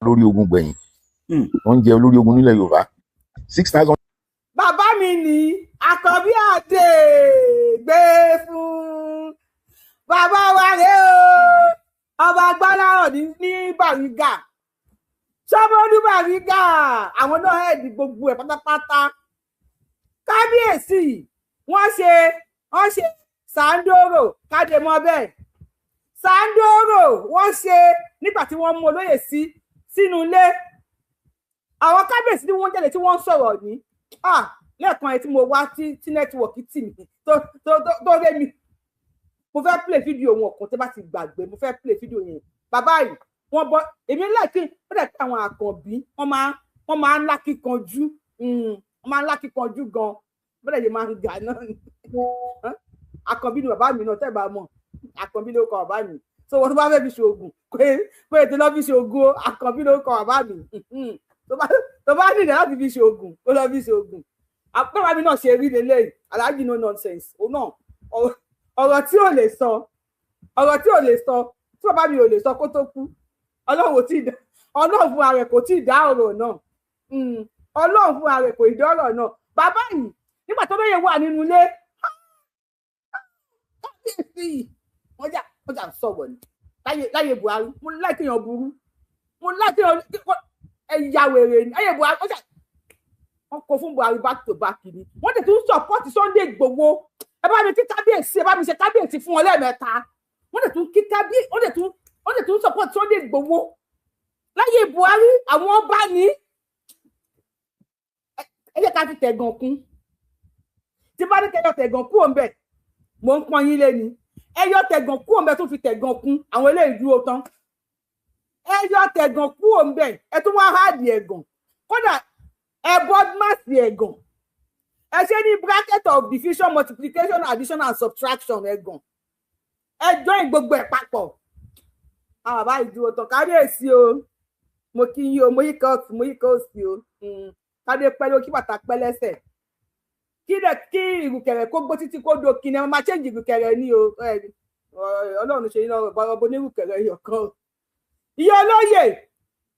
olórí ogun gbẹ̀yìn wọ́n ń jẹ olórí ogun nílẹ̀ Yorùbá 6,000. bàbá mi ní Àkànbí Adé gbé fún bàbá wa rè o ọba Gbọ́láhàn ní Bàrígà Ṣómólú Bàrígà àwọn náà ẹ̀dì gbogbo ẹ̀ pátápátá kábíyèsí wọ́n ṣe Sàǹdórò káde mọ́ bẹ́ẹ̀ Sàǹdórò wọ́n ṣe nígbà tí wọ́n mú olóyè sínú ilé àwọn kábíyèsí tí wọ́n jáde tí wọ́n sọ̀rọ̀ ní lẹ́ẹ̀kan ẹ̀ tí mo wá tí nẹ́tíwọ̀kì tì mí tó ré mi mo fẹ́ play fídíò wọn kan tí bá ti gbàgbé mo fẹ́ play fídíò yẹn bàbá yìí wọ́n bọ́ èmi láìpẹ́ ó dẹ̀ pé àwọn Àkànbí wọ́n máa ń lákìkanjú wọ́n máa ń lákìkanjú gan bọ́dẹ̀ yìí máa ń gà náà ni Àkànbí ni bàbá mi náà tẹ́ bá mọ̀ Àkànbí ló kọ bàbá mi so wọ́n tó bá fẹ́ fi ṣe oògùn pé ètò lọ́ fi ṣe oògùn Àkànbí ló kọ bàbá mi tó bá nílẹ̀ láti fi ṣe oògùn ó lọ́ fi ṣe oògùn bàbá mi náà ṣe rí lélẹ́yìí aláàjì no nonsense òun náà ọ̀rọ̀ tí ò lè sọ tí bàbá mi ò lè sọ kó tó kú Ọlọ́run fún ààrẹ kò tí ì dá ọ̀rọ̀ náà Ọlọ́run fún ààrẹ kò ì dá ọ̀rọ̀ náà bàbá yìí nígbà tó lóye wà nínú ilé wọ́n jà sọ̀rọ̀ ní láyé Buhari mo láìpẹ́ èèyàn burú mo láìpẹ́ ẹ̀yà wèrè ní láyé Buhari wọ́n kó fún Buhari back to back ni wọ́n tẹ̀ tún support Sunday Igboho ẹ bá mi kí kábíyèsí ẹ bá mi ṣe kábíyèsí fún wọn lẹ́ẹ̀mẹ́ta wọ́n tẹ̀ tún kí kábíyèsí wọ́n tẹ̀ tún support Sunday Igboho láyé Buhari àwọn ọba ní ẹ jẹ́ ká fi tẹ̀gàn kún tí bá ní kẹyọ tẹ̀gàn kú òun bẹ̀ mò ń pọn yín lé ni ẹyọ tẹ̀gàn kú òun bẹ̀ tún fi tẹ̀gàn kún àwọn eléyìí dúró tán ẹyọ tẹ̀gàn kú òun bẹ̀ ẹ tún wá háàdì ẹ̀gàn kódà ẹ bọ́dmásì ẹ̀gàn ẹ ṣe ní bracket of division multiplication addition and subtraction ẹ̀gàn ẹ join gbogbo ẹ̀ papọ̀ àwọn bàbá ìdúró tán kábíyèsí o mo kí yín o mo yí ká òsì o kádé pẹ́ ló kí bàtà pẹ́ lẹ́sẹ̀ kí ìrùkẹ̀rẹ̀ kó gbó títí kó do kí ni ẹ máa change ìrùkẹ̀rẹ̀ ní o Ọlọ́run ṣe yín lọ́rọ̀ bọ́ ní ìrùkẹ̀rẹ̀ yọ̀kan o ìyá olóyè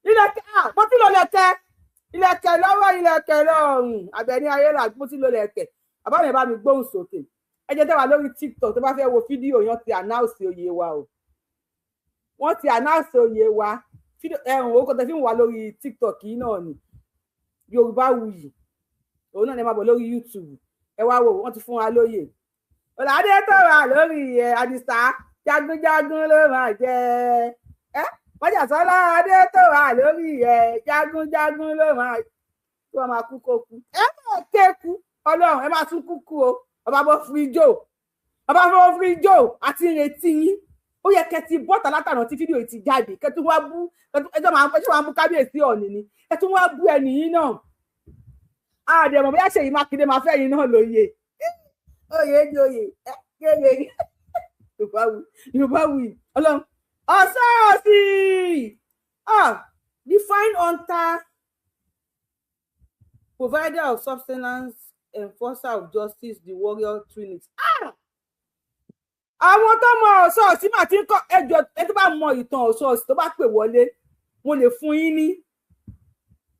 ilẹ̀kẹ̀ mo ti lọ lẹ̀kẹ̀ ilẹ̀kẹ̀ lọ́wọ́ ilẹ̀kẹ̀ lọ́rùn Àbẹ̀ní Ayélà mo ti lọ lẹ̀kẹ̀ bàbá mi bá mi gbóhùn sókè ẹ jẹ́ tẹ́wà lórí TikTok tó bá fẹ́ wo fídíò yẹn ti announce oyè wa o wọ́n ti announce oyè wa orúkọ tẹ́ fi ń wà lórí TikTok yìí náà ni Yorùbáwùyí òun náà ni ẹ máa bọ̀ lórí YouTube ẹ wá wò wọ́n ti fún wa lóyè ọ̀làdé tó wà lórí Àdìsá jagunjagun ló máa jẹ Májàsọ́lá adé tó wà lórí jagunjagun ló máa tó wà máa kú kó kú ẹ máa ké kú Ọlọ́run ẹ máa tún kú kú o ọba bọ́ fún ijó àti ìrètí yín ó yẹ kẹtì bọ́tà látàrán tí fídíò yìí ti jáde kẹtù wá bú ẹjọ́ máa bú kábíyèsí Ọọ̀ni ni ẹtù wá bú ẹnì yín náà àdèmọ̀ bóyá Ṣèyí Mákindé máa fẹ́ yín náà lóye oyè kéde Yorùbáwùyí Ọlọ́run ọ̀sọ́ọ̀sì define hunter provider of substance enforcer of justice the warrior trinity. Àwọn tó mọ ọ̀sọ́ọ̀sì máa ti ń kọ́ ẹjọ́ ẹ tó bá mọ ìtàn ọ̀sọ́ọ̀sì tó bá pè wọlé mo lè fún yín ní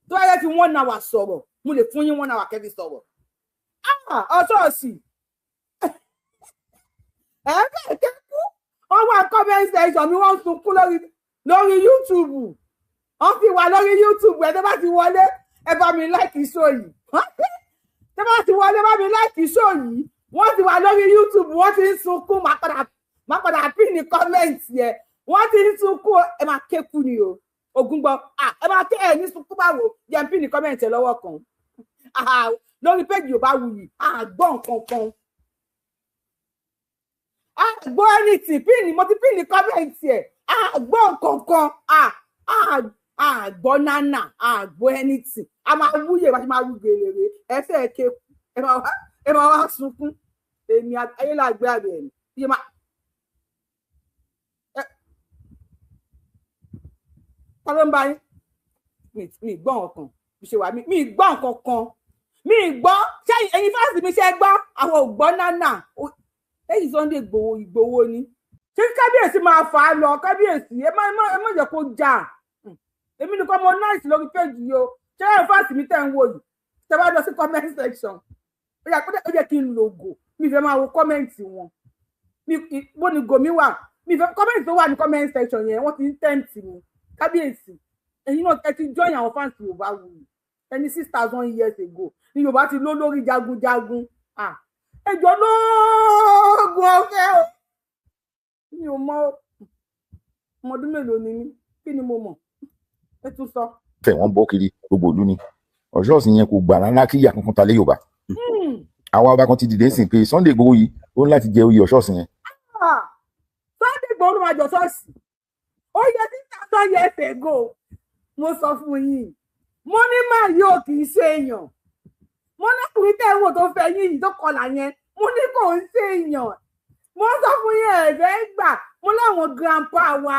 tó bá yẹ fi 1 hour sọ̀rọ̀ mo lè fún yín 1 hour kẹ́bí sọ̀rọ̀ ọ̀sọ́ọ̀sì ẹ̀ẹ́dẹ̀ẹ́dẹ́ kú wọ́n wá comment section mi wọ́n sunkún lórí YouTube wọ́n fi wà lórí YouTube ẹ̀ tó bá ti wọlé ẹ bá mi like show yìí tó bá ti wọlé bá mi like show yìí wọ́n ti wà lórí YouTube wọ́n ti ń sunkún má padà pín ní comment yẹn wọ́n ti ń sunkún ẹ máa kéku ni o Ògúngbọ́ ẹ máa ké ẹ ní sunkún báwo yẹn pín ní comment ẹ lọ́wọ́ kan lórí péjì Yorùbáwùyí àgbọ̀ nǹkan kan àgbọ̀ anything pín ní mo ti pín ní comment ẹ àgbọ̀ nǹkan kan àgbọ̀ nánà àgbọ̀ anything a máa wúyè wá sí máa wú gèrèrè ẹsẹ̀ kéku ẹ máa wá sunkún èmi Ayélàgbé Àbẹ̀ní yé máa ta ló ń bá yín mi gbọ́ nǹkan bí ṣe wà mi gbọ́ nǹkan kan mi gbọ́ ṣé ẹ̀yin fásitì mi ṣe gbọ́ àwọn ògbọ́ nánà èyí Sunday Ìgbòho ni ṣé kábíyèsí máa fà á lọ kábíyèsí ẹ má jẹ́ kó jà èmi nìkan mo nice lórí page yìí o ṣé ẹ fásitì mi tẹ̀ ń wò yìí tẹ́ bá lọ sí comment section ó yẹ kí n lògò mi fẹ́ máa wo comment wọn bó ni gòmí wà mi fẹ́ comment tó wà ní comment section yẹn wọ́n ti ń tẹ́ǹtì mi kábíyèsí ẹ̀yin náà ẹ ti join àwọn fans Yorùbáwùyí ẹni 6,000 years ago ni Yorùbá ti ló lórí jagunjagun ẹjọ́ lóògùn ọ̀fẹ́ o mi ò mọ ọmọdún mélòó ni mí kí ni mo mọ̀ ẹ tún sọ. fẹ́ wọ́n bọ́ kiri gbogbo ìlú ni ọ̀ṣọ́ọ̀sì yẹn kò gbà rárá kí ìyá kankan ta lé Yorùbá àwa ọba kan ti dìde sí pé Sunday Igboho yìí ó ní láti jẹ oyè ọ̀ṣọ́ọ̀sì yẹn. Sunday Igboho ló máa jọ ṣọ́ọ̀ṣì ó yẹ 6,000 years ago mo sọ fún yín mo ní máa yóò kì í ṣe èèyàn mo lọkùnrin tẹ́ ẹ wò tó fẹ́ yín yìí tó kọlà yẹn mo ní kò ń ṣe èèyàn mo sọ fún yín ẹ̀fẹ́ gbà mo láwọn grandpa wa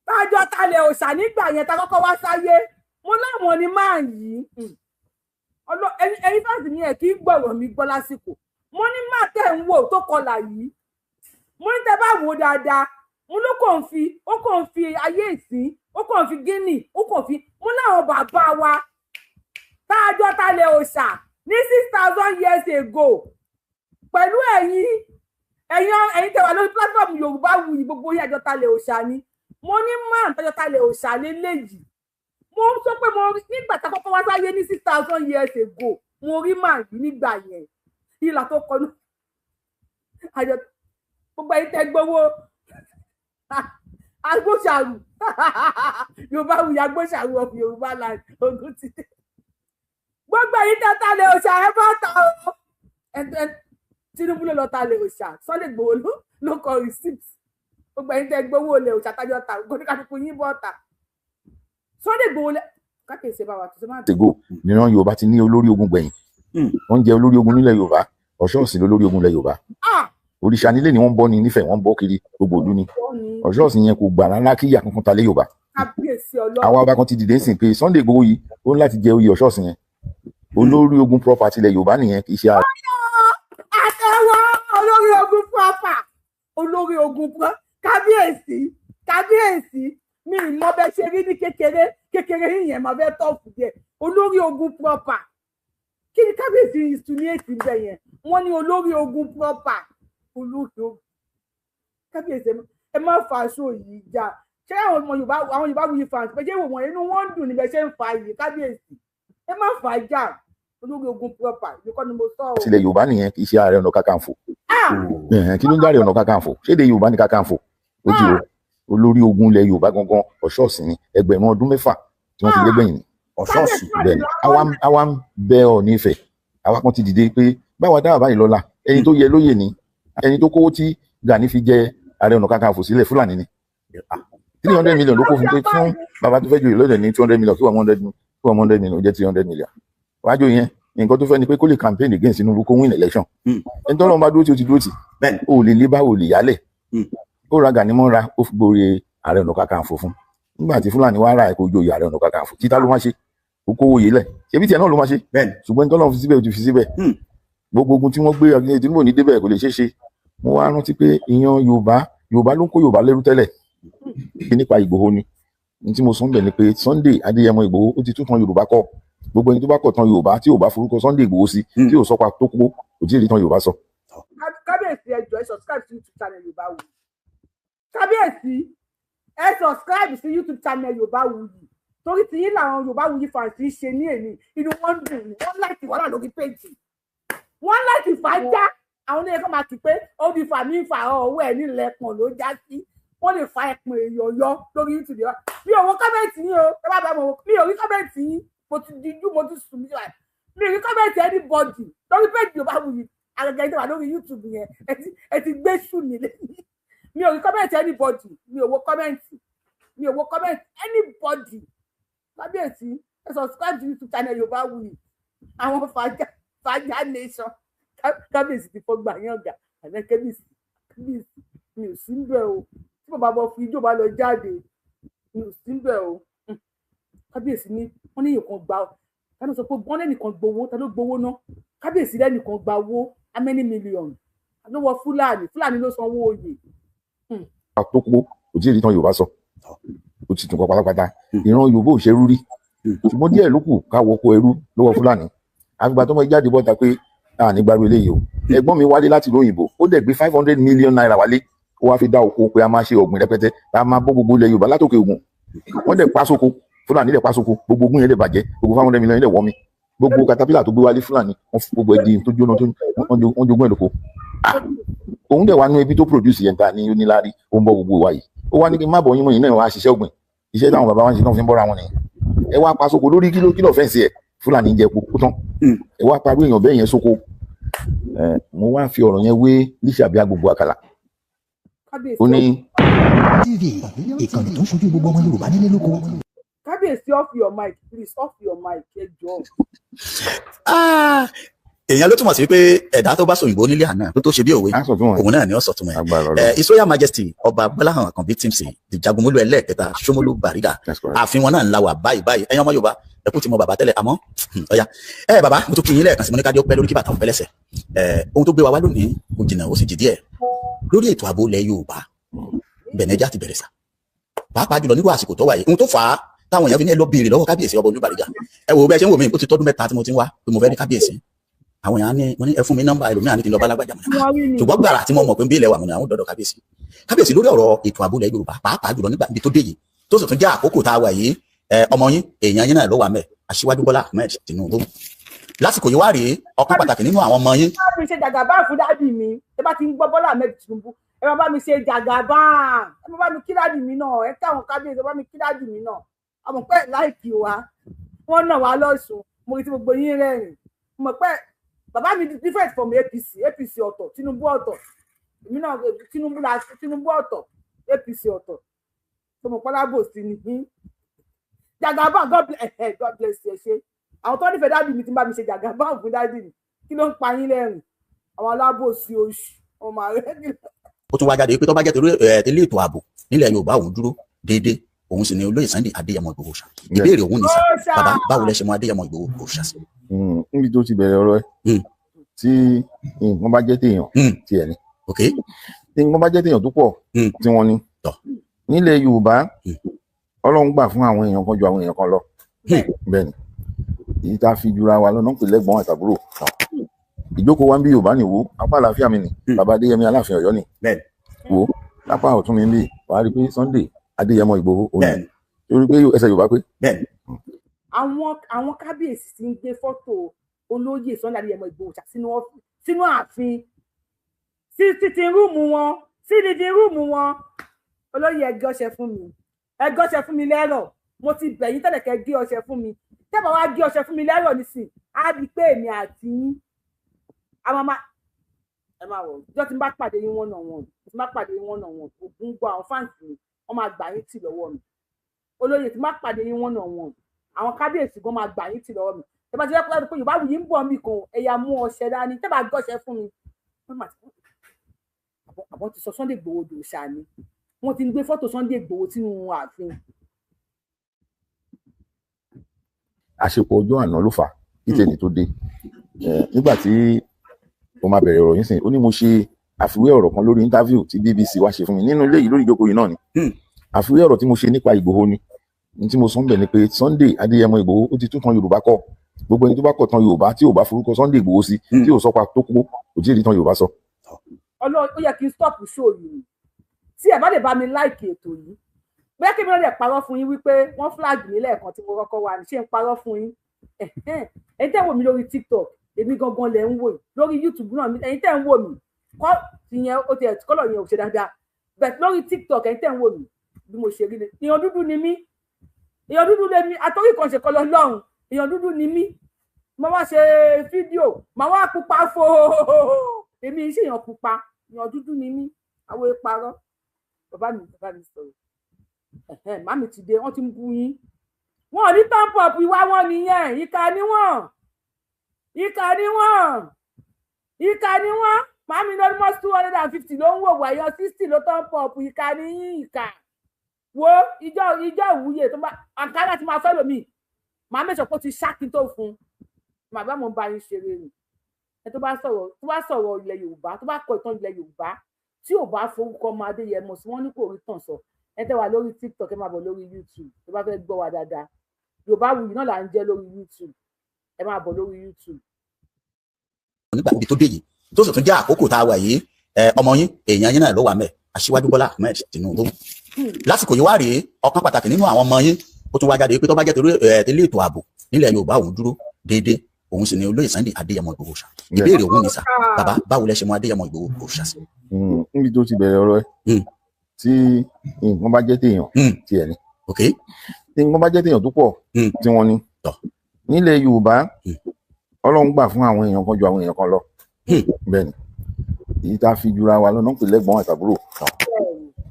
tájọ́ talẹ̀ òòṣà nígbà yẹn tá kọ́kọ́ wá sáyé mo láwọn ni máa yìí ẹ̀yin fásitì ni ẹ̀ kì í gbọ̀rọ̀ mi gbọ́ lásìkò mo ní má tẹ̀ ń wò tó kọlà yìí mo ní tẹ́ bá wò dáadáa mo ló kàn fi ayé ìsín ó kàn fi Guinea ó kàn fi mo láwọn bàbá wa tájọ́ talẹ̀ òòṣà ní 6,000 years ago pẹ̀lú ẹ̀yin tẹ́ wà lórí platform Yorùbáwùyí gbogbo yín àjọ talẹ̀ òòṣà ni mo ní máa tájọ́ talẹ̀ òòṣà lélẹ́yìí mo sọ pé mo rí nígbà tá a kọ́kọ́ wá sáyé ní 6,000 years ago mo rí máa yìí nígbà yẹn ìlà tó kọnu àjọ gbogbo ẹ̀yin tẹ́ gbowó agbóṣàrù Yorùbáwùyí agbóṣàrù of Yorùbá land ogun ti dé gbogbo ẹ̀yin tẹ́ talẹ̀ òòṣà ẹ bá ta o Tinubu ló lọ talẹ̀ òòṣà Sunday Igboho ló kọ receipt gbogbo ẹ̀yin tẹ́ gbowó olè òòṣà tájọ́ ta oníkàtúkù yín bọ́ ta Sunday Igboho kákèsè bá wa tó ṣe máa tègò níran Yorùbá ti ní olórí ogun gbẹ̀yìn wọ́n jẹ́ olórí ogun nílẹ̀ Yorùbá ọ̀ṣọ́ọ̀sì lólórí ogun nílẹ̀ Yorùbá òrìṣà nílé ni wọ́n bọ́ ni nífẹ̀ẹ́ wọ́n bọ́ kiri gbogbo ìlú ni ọ̀ṣọ́ọ̀sì yẹn kò gbà rárá kí ìyá kankan ta lé Yorùbá àwa ọba kan ti dìde sí pé Sunday Igboho yìí ó ní láti jẹ oyè ọ̀ṣọ́ọ̀sì yẹn olórí ogun proper tilẹ̀ Yorùbá nìyẹn kì í ṣe àtẹwọ́ olórí ogun proper olórí ogun kábíyèsí mi mọ bẹ ṣe rí ní kékeré yìnyẹn máa fẹ́ tọ́ọ̀fù díẹ̀ olórí ogun proper kí ni kábíyèsí ìsúnyèsí bẹ yẹn wọ́n ní olórí ogun proper olórí ogun kábíyèsí ẹ má fa aṣọ yìí já ṣé àwọn Yorùbáwùyí fans pé ṣé wọ́n inú wọn ń dùn níbẹ̀ ṣe ń fa yìí kábíyèsí ẹ má fa já olórí ogun proper ìdíkọ́ ni mo sọ ọ́. tilẹ̀ Yorùbá nìyẹn kì í ṣe Ààrẹ Ọ̀nà Kakanfò kí ló ń jáde Ọ̀nà Kakanfò ṣéde Yorùbá ní Kakanfò ó jù ó olórí ogun ilẹ̀ Yorùbá gangan ọ̀ṣọ́ọ̀sì ni ẹgbẹ̀rún ọdún 6 tí wọ́n fi lẹ́gbẹ̀yìn ni ọ̀ṣọ́ọ̀sì bẹ́ẹ̀ ni àwa ń bẹ Ọọ̀ni Ifẹ̀ àwa kan ti dìde pé báwa dáhà báyìí lọ́la ẹni tó yẹ lóyè ni ẹni tó kówó tí Gani fi jẹ Ààrẹ Ọ̀nà Kakanfò sílẹ̀ Fúlàní ni 300 million ló kó fún pé fún bàbá tó fẹ́ joyè lọ́dẹ̀ ní 200 million kí wọ́n 100 million ó jẹ́ 300 million wájú yẹn nǹkan tó fẹ́ ni pé kó lè campaign against Tinubu kó win election ẹni tó lọ́n bá dúró tí ó ti dúró tì ó lè lé bá ò lè yálẹ̀ ó ra Gani mọ́ra ó fi gbòòrè Ààrẹ Ọ̀nà Kakanfò fún nígbà tí Fúlàní wá ra ẹ̀kọ́ joyè Ààrẹ Ọ̀nà Kakanfò títà ló máa ṣe ó kówó yé lẹ̀ ṣebí tiẹ̀ náà ló máa ṣe ṣùgbọ́n ní tọ́lọ́run fi síbẹ̀ ó ti fi síbẹ̀ gbogbo ogun tí wọ́n gbé ọ̀gbìn Tinubu ní débẹ̀ kò lè ṣeé ṣe mo wá rántí pé ìyan Yorùbá ló ń kó Yorùbá lẹ́rú tẹ́lẹ̀ nípa Ìgbòho ni ní tí mo sọ ń bẹ̀ ni pé Sunday Adéyẹmọ Ìgbòho ó ti tún tan Yorùbá kọ gbogbo ẹni tó bá kọ̀ tan Yorùbá tí ò bá forúkọ Sunday Ìgbòho sí tí ò sọpa tó kó kò tí ì rí tan Yorùbá sọ. kábíyèsí ẹ jọ̀ọ́ ẹ subscribe sí YouTube channel Yorùbáwùyí kábíyèsí ẹ subscribe sí YouTube channel Yorùbáwùyí torí tí yín làwọn Yorùbáwùyí fans ń ṣe ní èmi inú wọn dùn ní wọn láti wàhálà lórí péjì wọn láti fàájà àwọn oníyẹn kan máa kì pé ó di fà mí fà ọwọ́ ẹ̀ nílẹ̀ pọ̀n ló já sí wọ́n lè fa ẹ̀pọ̀n èèyàn yọ lórí YouTube yọ mi ò wo kọ́mẹ̀ntì yín o ẹ bá bá mi ò rí kọ́mẹ̀ntì yín mo ti dijú mo ti sùn mí mi ò rí kọ́mẹ̀ntì anybody lórí péjì Yorùbáwùyí àgàgà ìjọba lórí YouTube yẹn ẹ ti gbé sùn nílé mi ò rí kọ́mẹ̀ntì anybody mi ò wo kọ́mẹ̀ntì anybody kábíyèsí ẹ subscribe to YouTube channel Yorùbáwùyí àwọn fàájà nation kábíyèsí ti fọgbà yín ọ̀gá àná kábíyèsí mi ò sí ń bẹ̀ o tí bàbá bọ́ fi ijó bá lọ jáde mi ò sí ń bẹ̀ o kábíyèsí ní wọ́n ní nǹkan gbà tani sọ pé wọ́n lẹ́nìkan gbowó ta ló gbowó ná kábíyèsí lẹ́nìkan gba owó how many million ló wọ Fúlàní ló sanwó oyè. tó kó kò tí ì rí tan Yorùbá sọ ó ti tún kọ pátápátá ìran Yorùbá ò ṣerú rí ṣùgbọ́n díẹ̀ ló kù ká wọkọ̀ ẹrú lọ́wọ́ Fúlàní àgbà tó mọ jáde bọ́ta pé ní gbàrú eléyìí o ẹ̀gbọ́n mi wálé láti ìlú òyìnbó ó dẹ̀ gbé 500 million naira wálé ó wá fi dá oko pé a máa ṣe ọ̀gbìn rẹpẹtẹ tá a máa bọ́ gbogbo ilẹ̀ Yorùbá látòkè Ògùn wọ́n dẹ̀ pa sóko Fúlàní dẹ̀ pa sóko gbogbo ogun yẹn dẹ̀ bàjẹ́ gbogbo 500 million yẹn dẹ̀ wọ́ mi gbogbo katapila tó gbé wálé Fúlàní wọ́n fi gbogbo ẹ̀dín tó jóná wọ́n jogún ẹ̀ lóko òun dẹ̀ wá nú ebi tó produce yẹn ta ní onílárí ó ń bọ́ gbogbo wa yìí ó wá ní kí n má bọ̀ yín mọ́ yìí náà wá ṣiṣẹ́ ọ̀gbìn iṣẹ́ táwọn bàbá wa ń ṣe náà fi ń bọ́ra wọn nìyẹn ẹ wá pa sóko lórí kílò fẹ́ǹsì ẹ̀ Fúlàní jẹ kó tán ẹ wá parí èèyàn bẹ́ẹ̀ yẹn sóko mo wá fi ọ̀rọ̀ yẹn wé Lísàbí Agbogbo Àkàlà ó ní. TV ìkànnì tó ń ṣojú gbogbo ọmọ Yorùbá nílé lóko. Kábíyèsí off your mic please off your mic ẹ jọ̀ọ́. èèyàn ló túmọ̀ sí pé ẹ̀dá tó bá sọ òyìnbó nílé àná tó ṣe bí òwe òun náà ni ó sọ túmọ̀ ẹ̀ His Royal Majesty ọba Gbọ́láhàn Àkànbí Timsy Ìjagunmólú ẹlẹ́ẹ̀kẹta Ṣómólú Bàrígà ààfin wọn náà ń la wà báyìí ẹ̀yin ọmọ Yorùbá ẹkú tí mo bàbá tẹ́lẹ̀ àmọ́ ọ̀ya bàbá mo tún kí yín lẹ́ẹ̀kan sí mo ní ká dé ó pẹ́ lórí kí bàtà òun pẹ́lẹ́sẹ̀ ohun tó gbé wa wá lónìí kò jìnnà ó sì jì díẹ̀ lórí ètò ààbò ilẹ̀ Yorùbá bẹ̀nẹ́jà ti bẹ̀rẹ̀ sà pàápàá jùlọ nírú àsìkò tó wà yìí ohun tó fà á táwọn èèyàn fi ní ẹ lọ béèrè lọ́wọ́ kábíyèsí ọba Olúbàrígà ẹ wò bẹ́ẹ̀ ṣe ń wò mí ó ti tọ́dún mẹ́ta tí mo ti ń wá pé mo fẹ́ ní kábíyèsí àwọn èèyàn ní mo ní ẹ fún mi nọ́mbà ẹlòmíràn ní kí n lọ bá lágbàjà mọ ṣùgbọ́n gbàrà tí mo mọ̀ pé ń bí ilẹ̀ wà mo ní àwọn dọ̀dọ̀ kábíyèsí lórí ọ̀rọ̀ ètò ààbò ilẹ̀ Yorùbá pàápàá jùlọ nígbà ibi tó dé yìí tó sì tún jẹ́ àkókò tá a wà yìí ọmọ yín èèyàn yín náà ló wà mẹ́ Aṣíwájú Bọ́lá Ahmed Tinubu lásìkò yìí wá rèé ọ̀kan pàtàkì nínú àwọn ọmọ yín. ẹ bá mi ṣe jàgàbá fún dádì mi ẹ bá ti ń gbọ́ Bọ́lá Ahmed Tinubu ẹ bá mi ṣe jàgàbá ẹ bá mi kí dádì mi náà ẹ káwọn kábíyèsí ẹ bá mi kí dádì mi náà àmọ́ pé láìkì wa wọ́n náà wá lọ́sùn mo rí tí gbogbo yín rẹ́rìn mọ̀ pé bàbá mi different from APC ọ̀tọ̀ Tinubu ọ̀tọ̀ èmi náà Tinubu ọ̀tọ̀ APC ọ̀tọ̀ tó mọ̀ pọ́lábò sí ni jàgàbá God bless you ṣe àwọn tó nífẹ̀ẹ́ dádì mi ti bá mi ṣe jàgàbá fún dádì mi kí ló ń pa yín lẹ́rìn àwọn alábòsí oṣù ọmọ rẹ nílẹ̀. ó tún wá jáde pé tó bá jẹ́ tẹ̀lé ètò ààbò nílẹ̀ Yorùbá òun dúró déédéé òun sì ni olóyè Sunday Adéyẹmọ Ìgbòho ṣá ìbéèrè òun ní sá bàbá báwo lẹ ṣe mọ Adéyẹmọ Ìgbòho ṣá sí. níbi tó ti bẹ̀rẹ̀ ọ̀rọ̀ ẹ̀ tí nǹkan bá jẹ́ téèyàn tí ẹ̀ ní tí nǹkan bá jẹ́ téèyàn tó pọ̀ tí wọ́n ní nílẹ̀ Yorùbá Ọlọ́run gbà fún àwọn èèyàn kan ju àwọn èèyàn kan lọ bẹ́ẹ̀ ni èyí tá a fi jura wa lọ́nà pè lẹ́gbọ̀n àtàbúrò ìjókòó wa ń bí Yorùbá nìwó apá àlàáfíà mi ni bàbá Adéyẹmí Aláàfin Ọ̀yọ́ ni wo lápá ọ̀tún mi ń bí wàá rí pé Sunday Adéyẹmọ Ìgbòho òní torí pé ẹsẹ̀ Yorùbá pé. àwọn kábíyèsí ti ń gbé fọ́tò olóyè Sunday Adéyẹmọ Ìgbòho sínú ààfin sí títí rúùmù wọn olóyè ẹgbẹ́ ọṣẹ fún mi lẹ́rọ̀ mo ti bẹ̀yìn tẹ́lẹ̀ kẹ́ gé ọṣẹ fún mi tẹ́bà wá gé ọṣẹ fún mi lẹ́rọ̀ nísìn á di pé èmi àti yín ẹ máa wọ̀ ìjọ tí n bá pàdé yín wọ́n ògùn gbọ́ àwọn fáǹsì mi wọ́n máa gbà yín tì lọ́wọ́ mi olóyè tí n bá pàdé yín wọ́n àwọn kábíyèsí gan máa gbà yín tì lọ́wọ́ mi tẹ́bà tí wọ́n pẹ́ pé Yorùbá wù yín ń bọ̀ mí kan ẹ̀yà mú ọṣẹ dání tẹ́bà gọ́ṣẹ fún mi àbọ̀ ti sọ Sunday Igboho dòṣà ni wọ́n ti ń gbé fọ́tò Sunday Igboho sínú ààfin. àṣepọ̀ ọjọ́ àná ló fà á títẹ̀lé tó dé nígbà tí mo máa bẹ̀rẹ̀ ọ̀rọ̀ yín sìn ó ní mo ṣe àfiwé ọ̀rọ̀ kan lórí interview tí BBC wá ṣe fún mi nínú ilé yìí lórí ìjókòó yìí náà ni àfiwé ọ̀rọ̀ tí mo ṣe nípa Ìgbòho ni tí mo sọ ń bẹ̀ ni pé Sunday Adéyẹmọ Ìgbòho ó ti tún tan Yorùbá kọ gbogbo ẹni tó bá kọ̀ tan Yorùbá tí ò bá forúkọ Sunday Ìgbòho sí tí ò sọpa tó kó kò tí ì rí tan Yorùbá sọ. Ọlọ́run ó yẹ kí n stop show yìí tí ẹ bá lè bá mi like ètò yìí bẹ́ẹ̀ kí mi lè parọ́ fún yín wípé wọ́n flag mi lẹ́ẹ̀kan tí mo kọ́kọ́ wà ní ṣé ń parọ́ fún yín ẹ̀yin tẹ́ ń wò mí lórí TikTok èmi gangan lẹ̀ ń wò lórí YouTube náà ẹ̀yin tẹ́ ń wò mí kọ́ ìyẹn ó ti ẹ̀ kọ́lọ̀ yẹn ò ṣe dáadáa bẹ́ẹ̀ lórí TikTok ẹ̀yin tẹ́ ń wò mí bí mo ṣe rí ni èèyàn dúdú ni mí àtọ́rí kan ṣe kọlọ lọ́run èèyàn dúdú ni mí mo wá ṣe fídíò màá wá pupa fo èmi iṣẹ́ èèyàn pupa èèyàn dúdú ni mí àwọn ìparọ́ bàbá mi sọ̀rọ̀ màmí ti dé wọ́n ti ń bú yín wọn ò ní tọ́pọ̀pù ìwà wọn nìyẹn ìkà ni wọ́n màmí ní almost 250 ló ń wò wáyọ 60 ló tọ́pọ̀pù ìkà ni yín ìkà wo ìjọ ìwúyè tó bá àǹkárá ti máa fẹ́ lómi màá mẹ́sàn pé ó ti ṣáàkì tó fún màá bá mo bá yín ṣeré ni ẹ tó bá sọ̀rọ̀ ilẹ̀ Yorùbá tó bá kọ ìtàn ilẹ̀ Yorùbá tí ò bá forúkọ ọmọ Adéyẹmọ sí wọn ní kò rí tàn sọ ẹ tẹ́ wà lórí TikTok ẹ máa bọ̀ lórí YouTube tó bá fẹ́ gbọ́ wa dáadáa Yorùbáwùyí náà là ń jẹ́ lórí YouTube ẹ máa bọ̀ lórí YouTube. nígbà tó dé yìí tó sì tún jẹ́ àkókò tá a wà yìí ọmọ yín èèyàn yín náà ló wà mẹ́ Aṣíwájú Bọ́lá Ahmed Tinubu lásìkò yìí wá rèé ọ̀kan pàtàkì nínú àwọn ọmọ yín ó tún wá jáde pé tó bá jẹ́ torí tẹ́lẹ̀ ètò ààbò nílẹ̀ Yorùbá òun dúró déédéé òun sì ni olóyè Sunday Adéyẹmọ Ìgbòho ṣá ìbéèrè òun ní sá bàbá báwo lẹ ṣe mọ Adéyẹmọ Ìgbòho ṣá sí. níbi tó ti bẹ̀rẹ̀ ọ̀rọ̀ ẹ̀ tí nǹkan bá jẹ́ téèyàn tiẹ̀ ni tí nǹkan bá jẹ́ téèyàn tó pọ̀ tí wọ́n ní nílẹ̀ Yorùbá Ọlọ́run gbà fún àwọn èèyàn kan ju àwọn èèyàn kan lọ bẹ́ẹ̀ ni èyí tá a fi jura wa lọ́nà pè lẹ́gbọ̀n àtàbúrò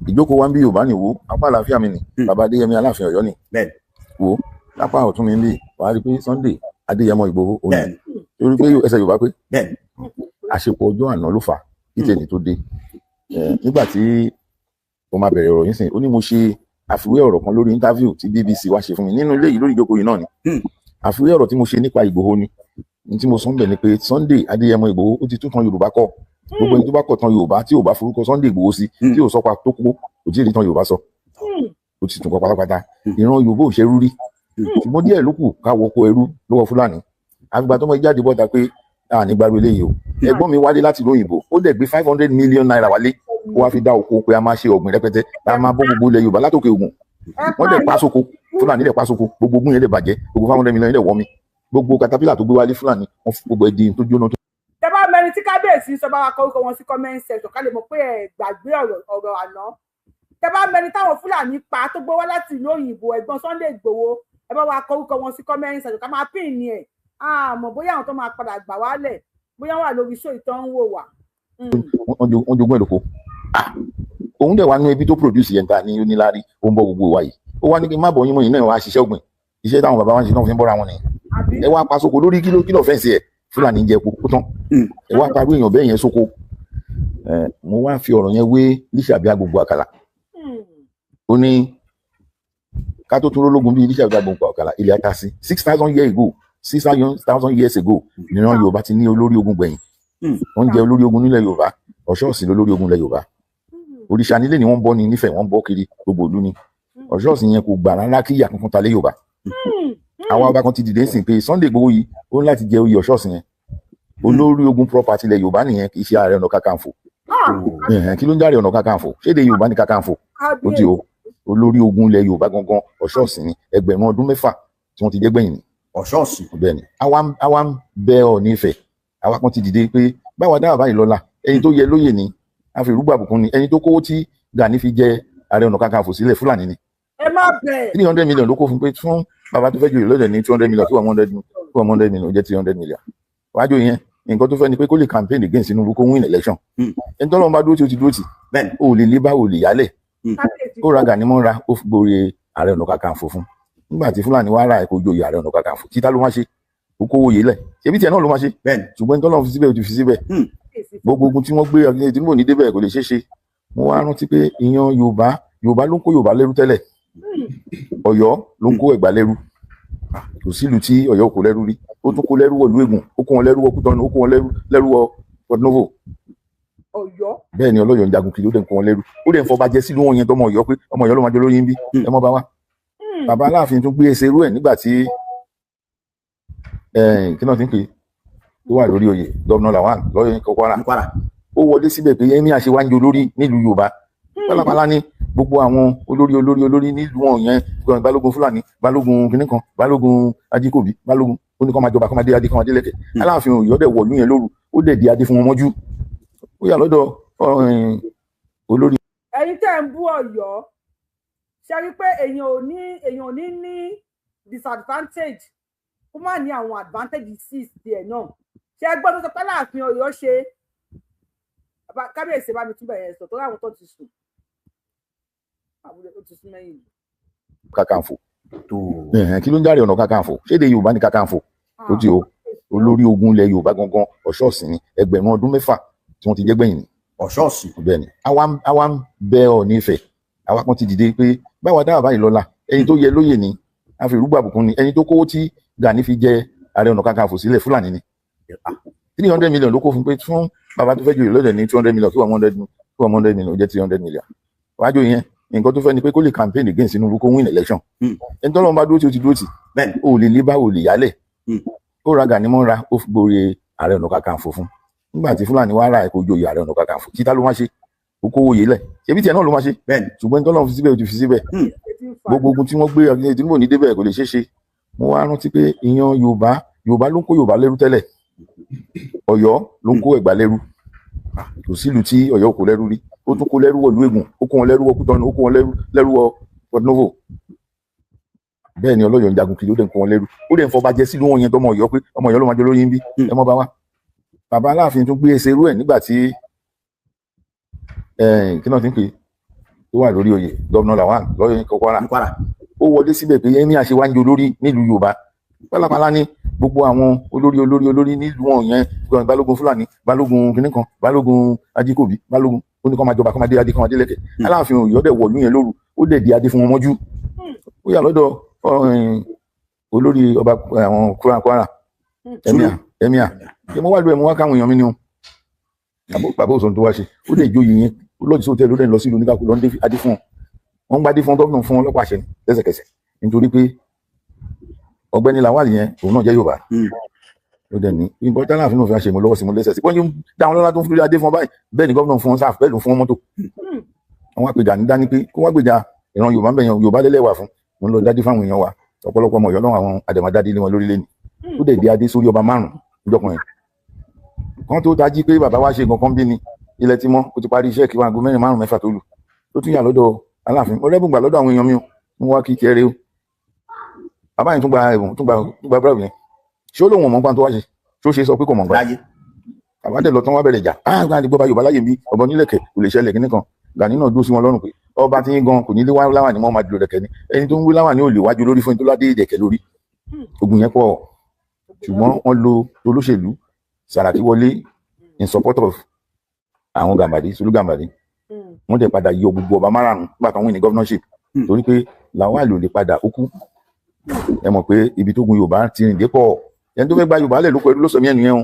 ìjókòó wa ń bí Yorùbá ni wo apá àlàáfíà mi ni bàbá Adéyẹmí Aláàfin Ọ̀yọ́ ni wo lápá ọ̀tún mi ń bí wàá rí pé Sunday Adéyẹmọ Ìgbòho òní torí pé ẹsẹ̀ Yorùbá pé àṣepọ̀ ọjọ́ àná ló fà á kí tẹ̀lé tó dé nígbà tí mo máa bẹ̀rẹ̀ ọ̀rọ̀ yín sìn ó ní mo ṣe àfiwé ọ̀rọ̀ kan lórí interview tí BBC wá ṣe fún mi nínú ilé yìí lórí ìjókòó yìí náà ni àfiwé ọ̀rọ̀ tí mo ṣe nípa Ìgbòho ni ní tí mo sọ ń bẹ̀ ni pé Sunday Adéyẹmọ Ìgbòho ó ti tún tan Yorùbá kọ́ gbogbo ẹni tó bá kọ̀ tan Yorùbá tí ò bá forúkọ Sunday Ìgbòho sí tí ò sọpa tó kó kò tí ì rí tan Yorùbá sọ ó ti tún kọ pátápátá ìran Yorùbá ò ṣe rú rí ṣùgbọ́n díẹ̀ ló kù ká wọkọ̀ ẹrú lọ́wọ́ Fúlàní àgbà tó mọ jáde bọ́ta pé ní gbàgbé eléyìí o ẹ̀gbọ́n mi wálé láti lóyìnbó ó dẹ̀ gbé 500 million naira wálé ó wá fi dá oko pé a máa ṣe ọ̀gbìn rẹpẹtẹ a máa bọ́ gbogbo ilẹ̀ Yorùbá látòkè Ògùn wọ́n dẹ̀ pa sóko Fúlàní dẹ̀ pa sóko gbogbo ogún yẹn dẹ̀ bàjẹ́ gbogbo 500 million dẹ̀ wọ́ mi gbogbo katapila tó gbé wálé Fúlàní wọ́n fi gbogbo ẹdín tó jóná tó. tẹ bá mẹrin tí kábíyèsí sọ bá wa kọ orúkọ wọn sí comment section ká lè mọ̀ pé ẹ gbàgbé ọ̀rọ̀ àná tẹ bá mẹrin táwọn Fúlàní pa tó gbé wá láti ìlú òyìnbó ẹ̀gbọ́n Sunday Ìgbòho ẹ bá wa kọ orúkọ wọn sí comment section ká máa pín ní ẹ àmọ́ bóyá àwọn tó máa padà gbà wálẹ̀ bóyá wà lórí show ìtàn ń wò wá. wọ́n jogún ẹ̀ lóko òun dẹ̀ wá nú ibi tó produce yẹn ta ní onílárí ó ń bọ́ gbogbo wa yìí ó wá ní kí n má bọ̀ yín mọ́ yìí náà wá ṣiṣẹ́ ọ̀gbìn iṣẹ́ táwọn bàbá wa ń ṣe náà fi ń bọ́ra wọn nìyẹn ẹ wá pa sóko lórí kílò fẹ́ǹsì ẹ̀ Fúlàní jẹ epo kó tán ẹ wá parí èèyàn bẹ́ẹ̀ yẹn sóko mo wá fi ọ̀rọ̀ yẹn wé Lísàbí Agbogbo Àkàlà ó ní ká tó tún rólógun bí Lísàbí Agbogbo Àkàlà ilẹ̀ ata sí 6,000 years ago níran Yorùbá ti ní olórí ogun gbẹ̀yìn wọ́n jẹ́ olórí ogun nílẹ̀ Yorùbá Ọ̀ṣọ́ọ̀sì lólórí ogun ilẹ̀ Yorùbá òrìṣà nílé ni wọ́n bọ́ ní nífẹ̀ẹ́ wọ́n bọ́ kiri gbogbo ìlú ni Ọ̀ṣọ́ọ̀sì yẹn kò gbà rárá kí ìyà kankan ta lé Yorùbá àwọn ọba kan ti dìde sìn pé Sunday Igboho yìí ó ní láti jẹ oyè Ọ̀ṣọ́ọ̀sì yẹn olórí ogun property ilẹ̀ Yorùbá nìyẹn kì í ṣe Ààrẹ Ọ̀nà Kakanfò kí ló ń járe Ọ̀nà Kakanfò ṣéde Yorùbá ní Kakanfò ó ti o olórí ogun ilẹ̀ Yorùbá gangan Ọ̀ṣọ́ọ̀sì ni ẹgbẹ̀rún ọdún mẹ́fà tí wọ́n ti jẹ́ gbẹ̀yìn ni Ọ̀ṣọ́ọ̀sì bẹ́ẹ̀ ni àwa ń bẹ Ọọ̀ni Ifẹ̀ àwa kan ti dìde pé báwa dáhà báyìí lọ́la ẹni tó yẹ lóyè ni a fi rúgbà bùkún ni ẹni tó kówó tí Gani fi jẹ Ààrẹ Ọ̀nà Kakanfò sílẹ̀ Fúlàní ni ẹ má bẹ̀ 300 million ló kó fún pé fún bàbá tó fẹ́ joyè lọ́dẹ̀ ní 200 million kí 100 million jẹ́ 300 million wájú yẹn nǹkan tó fẹ́ ni pé kó lè campaign against Tinubu kó win election ẹni tọ́lọ́run bá dúró tí ó ti dúró tì ó lè lé bá ò lè yálẹ̀ ó ra Gani mọ́ra ó fi gbòòrè Ààrẹ Ọ̀nà Kakanfò fún nígbà tí Fúlàní wá ra ẹ̀kọ́ joyè Ààrẹ Ọ̀nà Kakanfò títà ló má ṣe ó kówó yé lẹ̀ ṣebí tiẹ̀ náà ló má ṣe ṣùgbọ́n tọ́lọ́run fi síbẹ̀ ó ti fi síbẹ̀ gbogbo ogun tí wọ́n gbé ọ̀gbìn Tinubu ní débẹ̀ kò lè ṣeé ṣe mo wá rántí pé ìyan Yorùbá ló ń kó Yorùbá lẹ́rú tẹ́lẹ̀ Ọ̀yọ́ ló ń kó Ẹ̀gbá lẹ́rú kò sílùú tí Ọ̀yọ́ kò lẹ́rú rí ó tún kó lẹ́rú wọ ìlú Ègùn ó kó wọn lẹ́rú wọ Kútọ́nù ó kó wọn lẹ́rú wọ Port Novo bẹ́ẹ̀ ni Ọlọ́yọ̀ ń jagun kiri ó dẹ̀ ń kó wọn lẹ́rú ó dẹ̀ ń fọba jẹ sílùú wọn yẹn tọmọ Ọ̀yọ́ pé ọmọ Ọ̀yọ́ ló máa jẹ lórí yín bí ẹ mọ́ bá wá bàbá Aláàfin tún gbé ẹsẹ̀ rú ẹ̀ nígbà tí kí náà ti ń pè tó wà lórí oyè Gọ́vnà Lawan lọ́yọ̀ Kwara ó wọlé síbẹ̀ pé ẹ̀mí àṣewájú olórí nílùú Yorùbá pálapàla ní gbogbo àwọn olórí nílùú wọn yẹn balógun Fúlàní balógun kìnnìkan balógun Ajíkòbí balógun ó ní kó máa jọba kó máa dé adé kó máa dé lẹ́kẹ̀ Aláàfin Ọ̀yọ́ dẹ̀ wọ̀lú yẹn lóru ó dẹ̀ di adé fún wọn mọ́jú ó yà lọ́dọ̀ olórí. ẹ̀yin tẹ́ ń bú Ọ̀yọ́ ṣe rí pé èèyàn ò ní disadvantage kó má ní àwọn advantage sí tiẹ̀ náà ṣe gbọ́dọ̀ sọ pé Aláàfin Ọ̀yọ́ ṣe kábíyèsí bá mi túbọ̀ yẹn sọ tó ráwọn tó ti sùn ó ti sún mẹ́yìn. Kakanfò kí ló ń járe Ọ̀nà Kakanfò ṣéde Yorùbá ní Kakanfò ó ti o olórí ogun ilẹ̀ Yorùbá gangan Ọ̀ṣọ́ọ̀sì ni ẹgbẹ̀rún ọdún mẹ́fà tí wọ́n ti jẹ́ gbẹ̀yìn ni Ọ̀ṣọ́ọ̀sì bẹ́ẹ̀ ni àwa ń bẹ Ọọ̀ni Ifẹ̀ àwa kan ti dìde pé báwa dáhà báyìí lọ́la ẹni tó yẹ lóyè ni a fi rúgbà bùkún ni ẹni tó kówó tí Gani fi jẹ Ààrẹ Ọ̀nà Kakanfò sílẹ̀ Fúlàní ni 300 million ló kó fún pé fún bàbá tó fẹ́ joyè lọ́dẹ̀ ní 200 million kí 100 million jẹ́ 300 million wájú yẹn nǹkan tó fẹ́ ni pé kó lè campaign against Tinubu kó win election ẹni tó lọ́n bá dúró tí ó ti dúró tì ó lè lé bá ò lè yálẹ̀ ó ra Gani mọ́ra ó fi gbòòrè Ààrẹ Ọ̀nà Kakanfò fún nígbà tí Fúlàní wá ra ẹ̀kọ́ joyè Ààrẹ Ọ̀nà Kakanfò títà ló máa ṣe ó kówó yé lẹ̀ ṣebí tiẹ̀ náà ló máa ṣe ṣùgbọ́n tó lọ́n fi síbẹ̀ ó ti fi síbẹ̀ gbogbo ogun tí wọ́n gbé Tinubu ní débẹ̀ kò lè ṣeé ṣe mo wá rántí pé ìyan Yorùbá ló ń kó Yorùbá lẹ́rú tẹ́lẹ̀ Ọ̀yọ́ ló ń kó Ẹ̀gbá lẹ́rú kò sílùú tí Ọ̀yọ́ kò lẹ́rú rí ó tún kó lẹ́rú wọ ìlú Ègùn ó kó wọn lẹ́rú wọ Kútọ́nù ó kó wọn lẹ́rú wọ Port Novo bẹ́ẹ̀ ni Ọlọ́yọ̀ ń jagun kiri ó dẹ̀ ń kó wọn lẹ́rú ó dẹ̀ ń fọba jẹ sílùú wọn yẹn tọmọ Ọ̀yọ́ pé ọmọ Ọ̀yọ́ ló máa jẹ lórí ń bí ẹ mọ́ bá wá bàbá Aláàfin tún gbé ẹsẹ̀ irú ẹ̀ nígbà tí kí náà ti ń pè tó wà lórí oyè Gómìnà Lawan lọ́yọ̀ Kwara ó wọlé síbẹ̀ pé ẹ̀mí àṣewájú olórí nílùú Yorùbá pálapàla ní gbogbo àwọn olórí nílùú wọn yẹn balógun Fúlàní balógun kìnnìkan balógun Ajíkòbí balógun ó ní kó máa jọba kó máa dé adé kó máa dé lẹ́kẹ̀ Aláàfin Ọ̀yọ́ dẹ̀ wọ̀lú yẹn lóru ó dẹ̀ di adé fún wọn mọ́jú ó yà lọ́dọ̀ olórí ọba àwọn Kwara ẹ̀míà ṣé mo wá lu ẹ̀ mo wá káwọn èèyàn mi ni o bàbá òsàn tó wá ṣe ó dẹ̀ jóyè yẹn ó lọ́ọ̀dì sí hòtẹ́ẹ̀lì ó dẹ̀ lọ sí ìlú oníkàkú lọ́n dé adé fún wọn gbadé fún gómìnà fún ọlọ́pàá àṣẹ lẹ́sẹ̀kẹsẹ̀ nítorí pé ọ̀gbẹ́ni Lawal yẹn òun náà jẹ́ Yorùbá ó dẹ̀ ní ìbọn tí Aláàfin náà fi ṣe mo lọ́wọ́ sí mo lẹ́sẹ̀ sí wọ́n yóò dá wọn lọ́la tó ń fi adé fún ọ báyìí bẹ́ẹ̀ ni gómìnà fún wọn sáà bẹ́ẹ̀ ló fún wọn mọ́tò àwọn àpèjà ní dání pé kó wá gbèjà ìran Yorùbá bẹ̀yẹn Yorùbá lẹ́lẹ́wà fún mo ń lọ dádé fáwọn èèyàn wa ọ̀pọ̀lọpọ̀ ọmọ Ọ̀yọ́ náà àwọn àdèmàdádé lé wọn lórí lẹ́nu ó dẹ̀ di adé sórí ọba 5 ìjọkùnrin kan tó tají pé bàbá wa ṣe nǹkan bí ni ilẹ̀ tí mọ́ ó ti parí iṣẹ́ kí wọn aago 4 5 6 tó lù ó tún yà lọ́dọ̀ Aláàfin mo rẹ́bùn gbà lọ́dọ̀ àwọn èèyàn mi mo wá kí tiẹ̀ rẹ o bàbá yẹn tún gba ẹ̀bùn tún gba búrẹ́bù yẹn ṣé ó lóun ò mọ̀ nǹkan tó wá ṣe ṣó ṣe sọ pé kò mọ̀ nǹkan bàbá dẹ̀ lọ tán wá bẹ̀rẹ̀ jà gba àdìgbò bá Yorùbá láyè bí ọ̀bọ nílẹ̀kẹ̀ kò lè ṣẹlẹ̀ kíní kan Gani náà dúró sí wọn lọ́rùn pé ọba tí ń gan kò ní lé láwà ní mọ́ máa dúró lẹ̀kẹ̀ ni ẹni tó ń wí láwà ní ò lè wájú lórí fún ẹni tó ládé ìdẹ̀kẹ̀ lórí ogun yẹn pọ̀ ṣùgbọ́n wọ́n lo olóṣèlú Sàràkí wọlé in support of àwọn Gàmbàrí Sùlù Gàmbàrí wọ́n dẹ̀ padà yọ gbogbo ọba 5 nígbà tó ń win ní governorship torí pé Lawal ò lè padà ó kú ẹ mọ̀ pé ibi tó gun Yorùbá ti rìn dé pọ̀ ẹni tó fẹ́ gba Yorùbá lẹ̀ ló pẹ̀lú lọ́sọ̀mí ẹnu yẹn o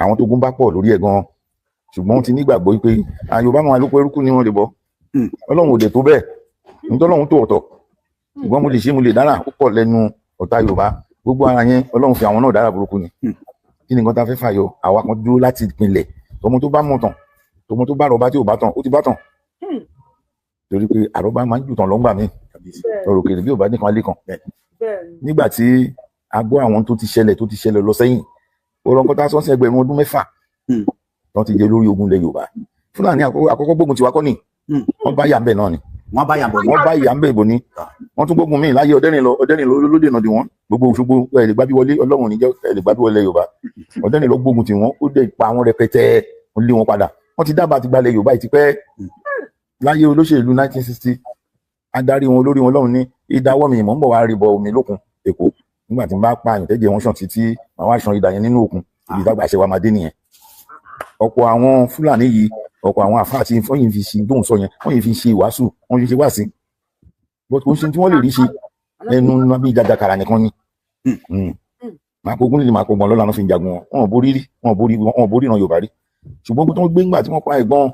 àwọn tó gun bá pọ̀ lórí ẹ̀ gan ṣùgbọ́n wọ́n ti nígbàgbọ́ pé Yorùbá máa ló pẹ̀lú kú ni wọ́n lè bọ́ Ọlọ́run ò dẹ̀ tó bẹ́ẹ̀ nítorí Ọlọ́run tó ọ̀tọ̀ ṣùgbọ́n mo lè ṣe mo lè dára ó pọ̀ lẹ́nu ọ̀tá Yorùbá gbogbo ara yẹn Ọlọ́run fi àwọn náà dára burúkú ni kí ni nǹkan tá a fẹ́ fàyọ àwa kan dúró láti ìpínlẹ̀ tọmọ tó bá mọ̀ tán tọmọ tó bá rọba tí ò bá tán ó ti bá tán torí pé àrọ́bá máa ń jù tán lọ́ngbà mi ọ̀rọ̀ kèrè bí ò bá nìkan alẹ́ kan nígbà tí a gbọ́ àwọn tó ti ṣẹlẹ̀ lọ sẹ́yìn ọ̀rọ̀ nǹkan tá a sọ sí ẹgbẹ̀rún ọdún 6 tó ti jẹ́ lórí ogun ilẹ̀ Yorùbá Fúlàní àkọ́kọ́ gbógun tiwa kọ́ ni wọ́n bá yà ń bẹ̀ náà ni wọ́n bá yà ń bẹ̀ bò ní wọ́n tún gbógun míì láyé Ọ̀dẹ́rìnlọ lóde náà di wọ́n gbogbo Òṣogbo ẹ̀ lè gbábí wọlé Ọlọ́run níjẹ́ ẹ̀ lè gbábí wọlé Yorùbá Ọ̀dẹ́rìnlọ gbógun tì wọ́n ó dẹ̀ pa àwọn rẹpẹtẹ wọ́n lé wọn padà wọ́n ti dábàá ti gbalẹ̀ Yorùbá yìí ti pẹ́ láyé olóṣèlú 1960 adarí wọn olórí wọn lọ́run ní ìdáwọ́ mi mọ̀ ń bọ̀ wá rí bọ omi lókun Èkó nígbà tí n bá pa àyàn tẹ́jẹ̀ wọn ṣàn títí màá wá ṣan ìdá yẹn nínú òkun ibi ìdàgbà ṣe wa máa dé nìyẹn ọ̀pọ̀ àwọn Fúlàní yìí ọ̀pọ̀ àwọn àfáà tí wọ́n yìí fi ṣe dóhùn sọ yẹn wọ́n yìí fi ṣe ìwàásù wọ́n fi ṣe wáàsí but kò ṣe tí wọ́n lè rí ṣe ẹnu bí jàjàkàrà nìkan ni máa kó gúnlẹ̀ máa kó gbọ́n lọ́la náà fi ń jagun wọn wọn borí ìran Yorùbá rí ṣùgbọ́n bí wọ́n gbé ńgbà tí wọ́n pa ẹ̀gbọ́n.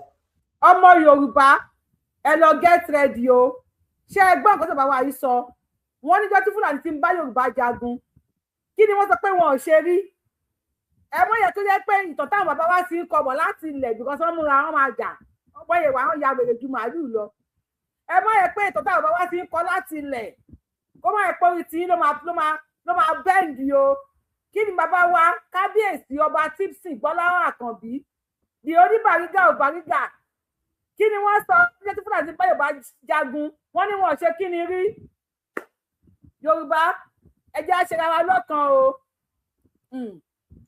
ọmọ Yorùbá ẹ lọ get ready o ṣé ẹgbọ́n nǹkan tó bá wà yìí sọ wọ́n níjọ́ tí Fúlàní ti ń bá Yorùbá jagun kí ni wọ́n sọ pé wọn ò ṣe rí ẹ mọ̀ yẹ tó yẹ pé ìtàn táwọn bàbá wa ti ń kọ bọ̀ láti ilẹ̀ because wọ́n múra wọn máa jà wọ́n yẹ wà wọ́n ya wèrè ju màálùú lọ ẹ mọ̀ yẹ pé ìtàn táwọn bàbá wa ti ń kọ láti ilẹ̀ kó má yẹ pé orí tí ló máa bẹ́ǹdì o kí ni bàbá wa kábíyèsí ọba Tipsy Gbọ́láhàn Àkànbí di oníbàrígà ò bàrígà kí ni wọ́n sọ ní tí Fúlàní bá Yorùbá jagun wọ́n ní wọn ṣe kí ni rí Yorùbá ẹ jẹ́ àṣẹra wa lọ́kàn o.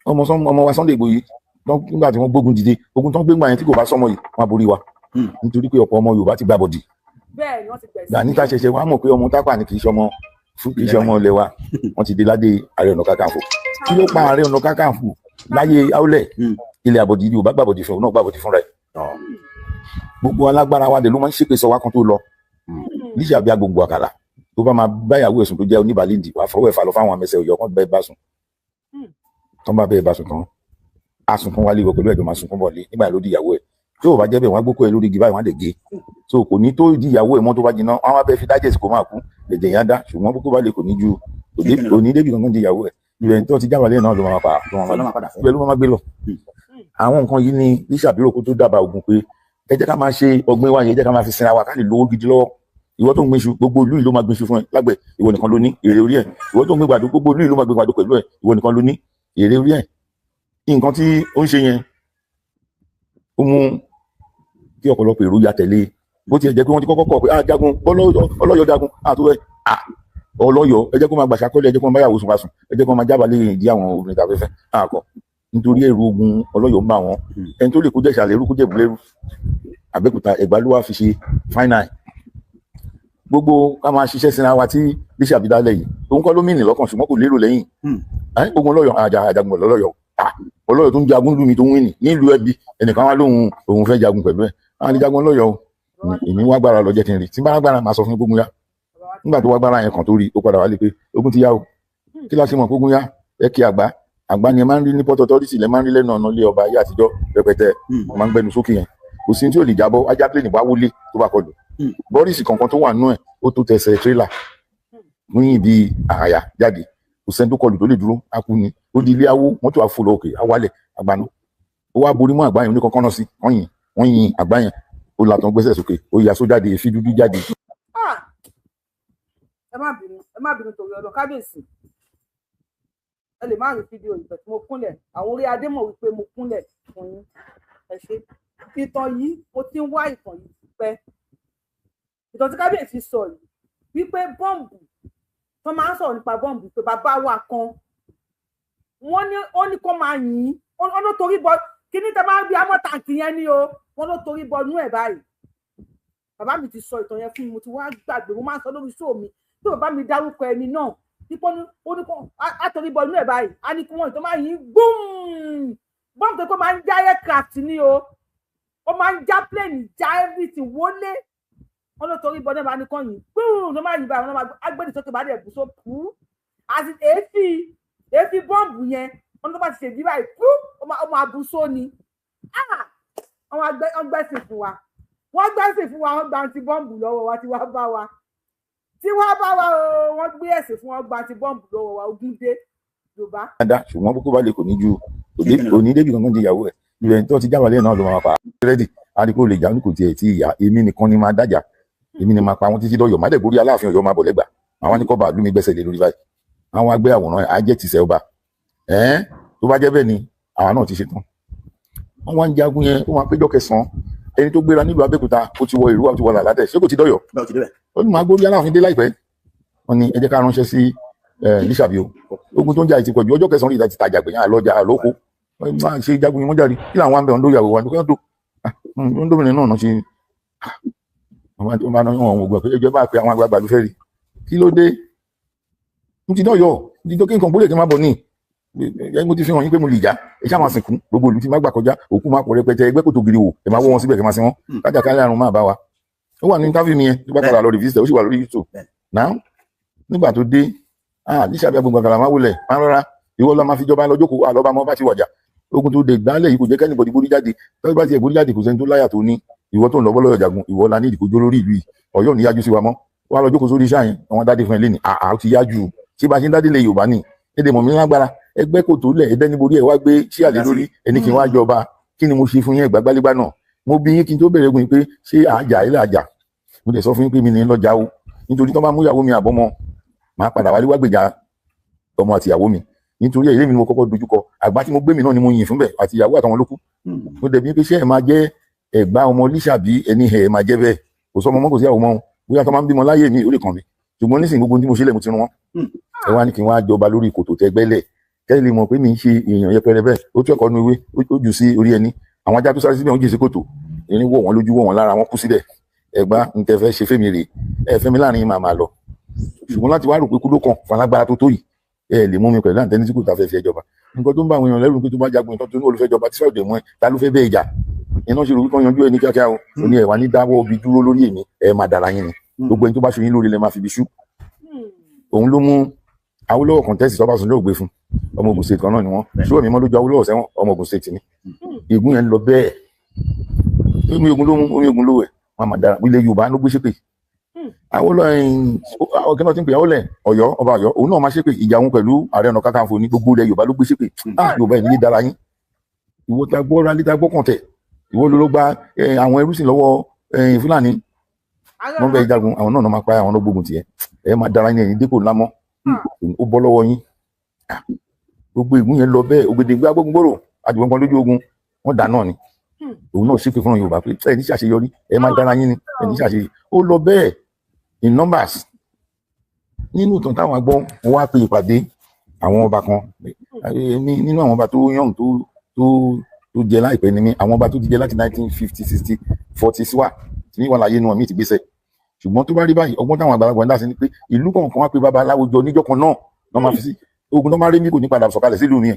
ọmọ wa Sunday Igboho nígbà tí wọ́n gbógun dìde ogun tó ń gbégbá yẹn tí kò bá sọmọ yìí wọ́n á borí wa nítorí pé ọ̀pọ̀ ọmọ Yorùbá ti gbá bọ̀dì. bẹ́ẹ̀ ni wọ́n ti gbẹ̀sẹ̀. Gani ta ṣẹ̀ṣẹ̀ wá mọ̀ pé ọmọ tápà ni kì í ṣe ọmọ ilẹ̀ wa wọ́n ti dé ládé Ààrẹ Ọ̀nà Kakanfò kí ló pa Ààrẹ Ọ̀nà Kakanfò láyé Aulẹ̀ ilẹ̀ àbọ̀dì Yorùbá gbàbọ̀dì fún náà gbàbọ̀dì fúnra ẹ̀ gbogbo alágbára wa dẹ̀ ló máa ń ṣépè sọ wá kan tó lọ níṣẹ́ àbí agbègbè àkàlà tó bá máa báyàwó ẹ̀sùn tó jẹ́ oníbàálìndì wàá fọwọ́ ẹ̀fà lọ fáwọn amẹsẹ̀ Ọ̀yọ́ kan bẹ́ẹ̀ bá sùn tán bá bẹ́ẹ̀ bá sùn tán asùn kan wálé ìwọ pẹ̀lú ẹ̀jọ̀ máa sùn kan bọ̀ lé nígbà ló di ìyàwó ẹ̀ tí ò bá jẹ́ bẹ́ẹ̀ wọ́n á gbókò ẹ lórí igi báyìí wọ́n á lè gé so kò ní tó di ìyàwó ẹ̀ mọ́ tó bá jiná wọ́n á fẹ́ fi dájẹ́ kó máa kú ẹ̀jẹ̀ yẹn á dá ṣùgbọ́n bó bá lè kò ní ju òní débi kankan di ìyàwó ẹ̀ ìrẹ̀ tó ti jábàlẹ̀ náà ló máa padà ló máa gbé lọ. àwọn nǹkan yìí ni Lísàbí kó tó dábàá ogun pé ẹ jẹ́ ká máa ṣe ọgbìn wa yẹn ẹ jẹ́ ká máa fi sinra wa ká lè lówó gidi lọ́wọ́ ìwọ tó ń gbin iṣu gbogbo ìlú yìí ló máa gbin iṣu fún ẹ lágbẹ̀ ìwọ nìkan ló ní èrè orí ẹ̀ ìwọ tó ń gbin gbàdú gbogbo ìlú yìí ló máa gbin gbàdú pẹ̀lú ẹ̀ ìwọ nìkan ló ní èrè orí ẹ̀ nǹkan tí ó ń ṣe yẹn ó mú kí ọ̀pọ̀lọpọ̀ èrò ya tẹ̀lé bó tiẹ̀ jẹ́ pé wọ́n ti kọ́kọ́ kọ̀ pé jagun ọlọ́yọ̀ jagun àtúwẹ̀ ọlọ́yọ̀ ẹ jẹ́ kó máa gbàṣà kọ́lé ẹ jẹ́ kó máa báyàwó sùn pàṣùn ẹ jẹ́ kó máa jábàlẹ̀ ìdí àwọn obìnrin tàfẹ́fẹ́ àkọ́ nítorí ẹ̀rù ogun ọlọ́yọ̀ ń bá wọn ẹni tó lè kó jẹ́ ìṣàlẹ̀ kó jẹ́ ìbúlẹ́rù Abẹ́òkúta Ẹ̀gbá ló wá fi ṣe final gbogbo ká máa ṣiṣẹ́ sinra wa tí Lísàbí dálẹ̀ yìí òun kọ́ ló mìnì lọ́kàn ṣùgbọ́n kò lérò lẹ́yìn ogun ọlọ́yọ̀ àjàgùn ọlọ́yọ̀ ọlọ́yọ̀ tó ń jagun lù mí tó ń wìnì nílùú ẹbí ẹnìkan wá lóhun òun fẹ́ jagun pẹ̀lú ẹ̀ àwọn àdìjagun ọlọ́yọ̀ èmi wá gbára lọ jẹ́ kí n rí tí bá gbára máa sọ fún gbógun yá nígbà tó wá gbára yẹn kàn tó rí ó padà wá lé pé ogun ti yá o kí la ṣe mọ̀ gbógun yá ẹ kí àgbá ni ẹ máa ń rí ní Port Authority lẹ máa ń rí lẹ́nu ọ̀nà ilé ọba ayé àtijọ́ rẹpẹtẹ máa ń gbẹnu sókè yẹn kò sí tí ò lè jábọ́ ajá plane wá wọlé tó bá kọlù bọ́ọ̀rìsì kankan tó wà nú ẹ̀ ó tó tẹsẹ̀ tírélà níyìn bíi àyà jáde kò sẹ́ni tó kọlù tó lè dúró á kú ni ó di ilé awó mọ́tò àfọlọ́ òkè awálẹ̀ àgbàna ó wá borí mọ́ àgbá yẹn oníkankan náà sí wọ́n yin àgbá yẹn ó làtọ̀ gbẹ́sẹ̀ sókè ó yà só jáde èéfín dúdú jáde. ẹ má bínú torí ọ̀dọ̀ kábíyèsí ẹ lè má rí fídíò ìbẹ̀ tí mo kúnlẹ̀ àwọn orí adé mọ̀ wípé mo kúnlẹ̀ fún yín ẹ ṣe ìtàn yìí mo ti ń wá ìtàn yìí pẹ́ ìtàn tí kábíyèsí sọ yìí wípé bọ́ǹbù tó máa ń sọ̀rọ̀ nípa bọ́ǹbù pé bàbá wa kan ó ní kó máa yìn ó ló torí bọ kí ní tẹ máa ń bí amọ́tàǹkì yẹn ní o wọ́n ló torí bọ inú ẹ̀ báyìí bàbá mi ti sọ ìtàn yẹn fún mi mo ti wá gbàgbé mo máa ń sọ lórí show mi tí bàbá mi dárúkọ ẹni náà nípò ó ní kó àtòrí bọ inú ẹ̀ báyìí á ní kí wọ́n ìtàn máa yìn gbúm bọ́ǹbù tó máa ń já aircraft ní o ó máa ń já plane já everything wọlé wọn ló torí bọ́dẹ̀ bá ní kàn yín gbúrú ló máa yìn báyìí wọn máa agbẹ́dì sókè bá dẹ̀ bù so pú àti èéfì bọ́ǹbù yẹn wọn tó bá ti ṣèdí báyìí pú ó máa bù so ni wọn gbẹ́sìn fún wa wọn gba ti bọ́ǹbù lọ́wọ́ wa tí wọ́n bá wa o wọ́n gbé ẹ̀sìn fún wọn gba ti bọ́ǹbù lọ́wọ́ wa ogun dé Yorùbá. ṣùgbọ́n bó bá lè kò ní ju òní débi kankan di ìyàwó ẹ̀ ìrẹ̀ tó ti jábàlẹ̀ náà ló máa pa rẹ́dì àdìpọ̀ lè jà ní kò tiẹ̀ tí ìyá èmi nìkan ni máa dájà èmi ni máa pa wọn títí dọ́yọ̀ má dẹ̀ borí Aláàfin Ọ̀yọ́ máa bọ̀ lẹ́gbà àwọn anìkọ́ bá lùmí gbẹ́sẹ̀ lé lórí báyìí àwọn agbẹ́ àwòrán ẹ̀ á jẹ́ tìṣẹ́ ọba tó bá jẹ́ bẹ́ẹ̀ ni àwa náà ti ṣe tán wọ́n wá ń jagun yẹn ó máa péjọ kẹsàn-án ẹni tó gbéra nílùú Abẹ́òkúta ó ti wọ ìlú àti wọ làlátẹ̀ ṣé kò ti dọ́yọ̀ ó ní máa gbórí Aláàfin dé láìpẹ́ wọ́n ní ẹ jẹ́ ká ránṣẹ́ sí Lísàbí ogun tó ń jà ìtì pọ̀jù ọjọ́ kẹsàn-án rí ìta ti tajà gbẹ̀yìn àlọ́jà àlóko máa ṣe jagun yìí wọ́n jáde kí làwọn àbẹ̀ ọ̀dọ́ ìyàwó wa ní kí wọ́n dómìnir náà ṣe wọ́n bá náà wọ́n gbọ́ pé ẹjọ́ bá pe àwọn àgbààgbà ló fẹ́ rí kí ló dé mo ti dọ́yọ̀ dídó kí nǹkan gbólé kí n má bọ̀ ní mo ti fi hàn yín pé mo lè jà ẹ ṣáà máa sìnkú gbogbo ìlú tí má gbà kọjá òkú má pọ̀ rẹpẹtẹ ẹgbẹ́ kòtò gírí wò ẹ má wọ́ wọn síbẹ̀ kí má sí wọn kájà kálẹ̀ àrùn má bá wa ó wà ní interview mi yẹn tó bá padà lọ rí visitor ó sì wà lórí YouTube náà nígbà tó dé Lísàbí agbègbè àgàlà má wọlẹ̀ má rárá ìwọ lọ máa fi jọba lọ́jọ́ kó àlọ́ba mọ́ bá ti wàjà ogun tó dé gbálẹ̀ yìí kò jẹ́ kẹ́nìbọ̀dì borí jáde tọ́jú bá ti ẹ̀ borí jáde kò sẹ́ni tó láyà tó ní ìwọ tó ń lọ́wọ́ lọ́yọ̀ jagun ìwọ la ní ìdìkójó lórí ìlú yìí Ọ̀yọ́ ní yájú sí wa mọ́ wá lọ́jọ́ kó sórí iṣẹ́ yẹn àwọn dáadé fún ẹ lé ní àá ti yájú tí bá ṣe ń dádé lè Yorùbá ní èdè mọ̀mí lágbára ẹgbẹ́ kò tó lẹ̀ ẹ̀dẹ́ níborí ẹ̀ wá gbé sí àlè lórí ẹni kí n wá jọba kí ni mo ṣe fún yín ìgbàgbálégbá náà mo bí yín kí n tó bẹ̀rẹ̀ gun pé ṣé àjà ilé àjà mo dẹ̀ sọ fún yín pé mi ní lọ́jà o nítorí tó bá mú ìyàwó mi àbọ́mọ máa padà wálé wá gbèjà ọmọ àti ìyàwó mi nítorí èyí mi ni mo kọ́kọ́ dojúkọ àgbà tí mo gbé mi náà ni mo yìn fún bẹ́ẹ̀ àti ìyàwó àtàwọn olókù mo dẹ̀ bí pé ṣé ẹ̀ máa jẹ́ ẹ̀gbá ọmọ Lísàbí ẹni ẹ̀ máa jẹ́ bẹ́ẹ̀ kò sọ ọmọ mọ́ kò sí àwọn ọmọ bóyá tó máa ń bímọ láyé mi ó lè kàn mí ṣùgbọ́n nísìnyí gbogbo tí mo ṣe lẹ̀ mo ti rún wọn ẹ wá ní kí n wá jọba lórí kòtò tẹ́gbẹ́lẹ̀ kẹ́lẹ́ lè mọ̀ pé mi ń ṣe èèyàn yẹpẹrẹ bẹ́ẹ̀ ó tún ẹ̀kọ́ nu ewé ó jù sí orí ẹni àwọn ajá tó sáré síbẹ̀ wọ́n jì sí kòtò irin wọ̀ wọ́n lójú wọ̀ wọ́n lára wọn kú síbẹ̀ ẹ̀gbá ń tẹ́ fẹ́ ṣe fẹ́mi rè ẹ fẹ́mi láàrin yín máa lọ ṣùgbọ́n láti wá rò pé kú ló kàn falágbára tó tó yìí ẹ lè mú mi pẹ̀lú àǹtẹ́ni tí kò ta fẹ́ fi ẹjọba nǹkan tó ń bá àwọn èèyàn lẹ́rù pé tó bá jagun ìtọ́ tó ní olùfẹ́jọba tí sọ̀dẹ̀ mọ́ ẹ ta ló fẹ́ bẹ́ẹ̀ jà iná ṣe rògbé kan yanjú ẹ ní kíákíá o ó ní ẹ wà ní dáwọ́ bí dúró lórí èmi ẹ máa dára yín ni gbogbo ẹni tó bá ṣoyún lórí lẹ máa fi bí ṣú òun ló mú Awólọ́wọ̀ contest Ọbásanjọ́ ògbé fún ọmọ Ògùn state kan náà ni wọ́n ṣúwọ́ mi mọ́ lójú Awólọ́wọ̀ sẹ́wọ̀n ọmọ Ògùn state ni ìgún yẹn lọ bẹ́ẹ̀ omi ogun ló wẹ̀ wọn máa dára ilẹ̀ Yorùbá ló gbé ṣépè àwọn kí wọ́n ti ń pè Awólẹ̀ Ọ̀yọ́ ọba Ọ̀yọ́ òun náà máa ṣépè ìjà òun pẹ̀lú Ààrẹ Ọ̀nà Kakanfò ní gbogbo ilẹ̀ Yorùbá ló gbé ṣépè Yorùbá ẹ̀ nílé dára yín ìwọ ta gbọ́ rálé ta gbọ́ kàntẹ̀ ìwọ ló gba àwọn ẹrú sìn lọ́wọ́ Fúlàní wọ́n bẹ jagun àwọn náà máa pa àwọn náà gbógun tiẹ̀ ẹ máa dára yín ẹ̀yìn dípò lámọ́ ó bọ́ lọ́wọ́ yín gbogbo ìgún yẹn lọ bẹ́ẹ̀ Ògèdèngbé Agbógungbòrò àjùmọ̀ kan lójú ogun wọ́n dà náà ni òun náà ṣépè fún Yorùbá pé ẹ ní ṣàṣeyọrí ẹ máa dára yín ni ẹ ní ṣàṣeyọrí ó lọ bẹ́ẹ̀ in numbers nínú ìtàn táwọn agbọ́n wọ́n wá pe ìpàdé àwọn ọba kan nínú àwọn ọba tó yàn tó jẹ láìpẹ́ ni mí àwọn ọba tó ti jẹ láti 1950 60 40 sí wà tí wọ́n láyé nu ọ̀mí ti gbéṣẹ́ ṣùgbọ́n tó bá rí báyìí ọgbọ́n táwọn àgbàlagbà ń dá sí ni pé ìlú kọ̀ọ̀kan wá pé babaláwo jọ níjọ́ kan náà wọ́n máa fi sí ogun tó bá rí mi kò ní padà sọ̀kalẹ̀ sílùú mi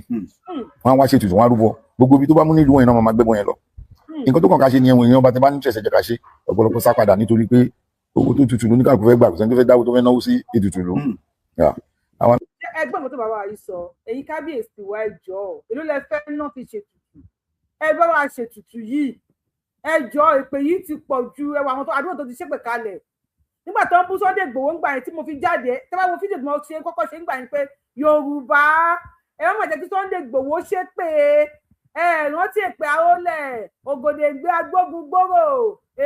wọ́n á wá ṣètùtù wọn á rúbọ gbogbo ibi tó bá mú nílùú wọn náà máa gbẹ́bọ yẹn lọ nǹkan tó kàn ká ṣe ni ẹ̀wọ̀n èèyàn ọba tẹ bá ní ṣẹ̀ṣẹ̀ jẹ́ ká ṣe ọ̀pọ̀lọpọ̀ sá padà nítorí pé owó tó tutù lóní káàkiri fẹ́ gbà kò sẹ́ni tó fẹ́ dáwó tó fẹ́ náwó sí ètùtù ló. ẹgbẹ́ mi tó bàbá yìí sọ èyí kábíyèsí wa ẹjọ́ èló lẹ fẹ́ náà fi ṣètùtù ẹ bá wa ṣètùtù yìí ẹjọ́ ìpè yìí ti pọ̀ ju ẹwà àwọn àdúgbò tó ti ṣépè kalẹ̀ nígbà tó ń bú Sunday Igboho ń gbà yẹn tí mo fi jáde tí wọ́n wo fídíò tí mo ṣe kọ́kọ́ ṣe ń gbà yẹn pé Yorùbá ẹ má jẹ́ kí Sunday Igboho ṣépè ẹ rántí èpè Awólẹ̀ Ògèdèngbé Agbógungbòrò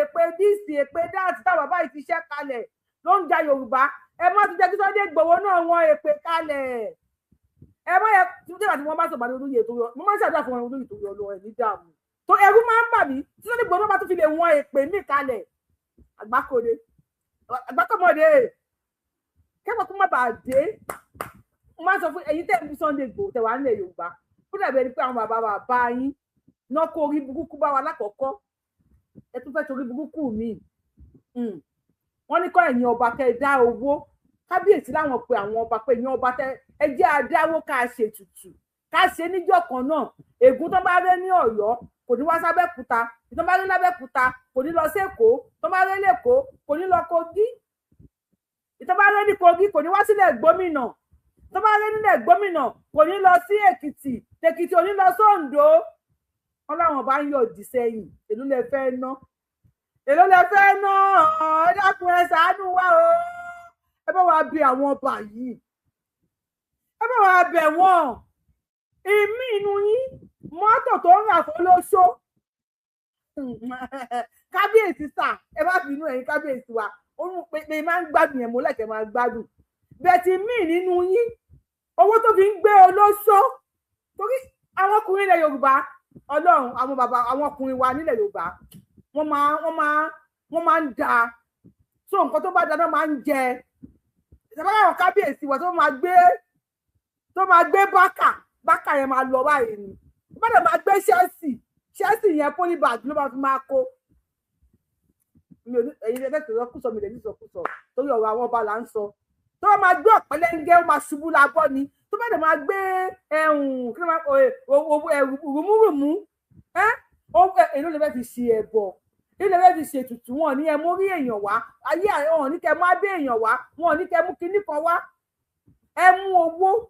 èpè díìsì èpè dáàtì táwọn bàbá yìí ti ṣẹ́ kalẹ̀ ló ń ja Yorùbá ẹ má ti jẹ́ kí Sunday Igboho náà wọn èpè kalẹ̀ ẹ má yẹ tí wọ́n bá sọ̀bà ní olóyè tó yọ mo máa ń ṣàdúrà fún wọn olóyè tó yọ lọ ẹ̀ ní dààmú tó ẹrú máa ń bà mí tí Sunday Igboho bá tún fi lè wọn èpè mí kalẹ̀ àgbákòmọdé kẹ́kọ̀ọ́ kó má bàa dé mo máa ń sọ fún ẹ̀yin tẹ́ ń bí Sunday Igboho tẹ́ wà nílẹ̀ Yorùbá ó dàbí ẹni pé àwọn bàbá yín náà kó orí burúkú bá wa lákọ̀ọ́kọ́ ẹ tún fẹ́ torí burúkú mi wọ́n ní kọ́ ẹ̀yin ọba kẹ́ dá owó kábíyèsí láwọn pé àwọn ọba pé ẹ̀yin ọba tẹ́ ẹ jẹ́ adáwó ká ṣe tutù ká ṣe níjọ́ kan náà ègún tó bá rẹ́ ní Ọ̀yọ́ kò ní wá sábẹ́kúta tó bá rí lábẹ́kúta kò ní lọ sí Èkó tó bá rí lẹ́kọ̀ọ́ kò ní lọ Kogi tó bá rí ní Kogi kò ní wá sílẹ̀ gómìnà tó bá rí nílẹ̀ gómìnà kò ní lọ sí Èkìtì tèkìtì ò ní lọ sóńdó wọn láwọn bá ń yọ òdì sẹ́yìn èló lẹ fẹ́ ná ẹ dákun ẹ ṣàánú wa o ẹ bá wa bẹ̀ àwọn ọba yìí ẹ bá wa bẹ̀ wọ́n ìmí inú yín mọ́tò tó ń rà fọlọ́ṣọ́ kábíyèsí sà ẹ bá bínú ẹ̀yin kábíyèsí wa orun pé máa ń gbádùn yẹn mo lẹ́kẹ̀ẹ́ máa gbádùn bẹ́ẹ̀ ti mí nínú yín owó tó fi ń gbé olóṣó torí àwọn ọkùnrin ilẹ̀ Yorùbá Ọlọ́run àwọn bàbá àwọn ọkùnrin wa nílẹ̀ Yorùbá wọ́n máa ń da so nǹkan tó bá dáná máa ń jẹ ìjọba àwọn kábíyèsí wa tó máa gbé bákà yẹn máa lọ báyìí ni bá dẹ̀ máa gbé Chelsea yẹn polybag ló máa fi máa kó ẹ̀yin lẹ́fẹ̀ẹ́ tó sọkúsọ mi lè ní sọkúsọ torí ọ̀rọ̀ àwọn ọba là ń sọ tó bá máa gbé ọ̀pẹ̀lẹ́ngẹ́ ó máa ṣubú lábọ́ ni tó bá dẹ̀ máa gbé rùmúrùmú èló lè fẹ́ fi ṣe ẹbọ èló lè fẹ́ fi ṣe ètùtù wọn ní ẹ mú rí èèyàn wá ayé wọn ní kẹ mú abẹ́ èèyàn wá wọn ní kẹ mú kinní kan wá ẹ mú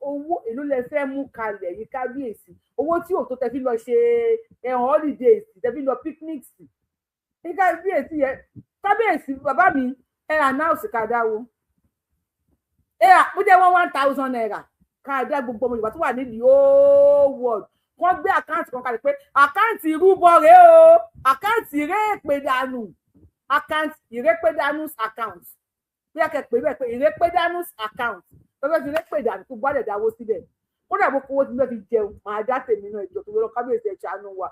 owó èló lè fẹ́ mú kalẹ̀ yìí kábíyèsí owó tí òótọ́ tẹ fi lọ ṣe holidays tẹ fi lọ picnics ní kábíyèsí yẹn kábíyèsí bàbá mi ẹ announce ká dáwó ó jẹ́ 1,000 naira ká dá gbogbo ọmọ Yorùbá tó wà nídìí whole world wọ́n gbé àkáǹtì kan kalẹ̀ pé àkáǹtì ìrúbọ rèé o àkáǹtì ìrépèdánù àkáǹtì ìrépèdánù account bí a kẹ pé bẹ́ẹ̀ pé ìrépèdánù account lọ́wọ́ fi ìrépèdánù kó gbọ́dọ̀ dáwó síbẹ̀ ó dàbò kówó tí wọ́n fi jẹun máa dá tèmi náà ìjọ tó lọ kábíyèsí ẹ̀ ṣàánú wa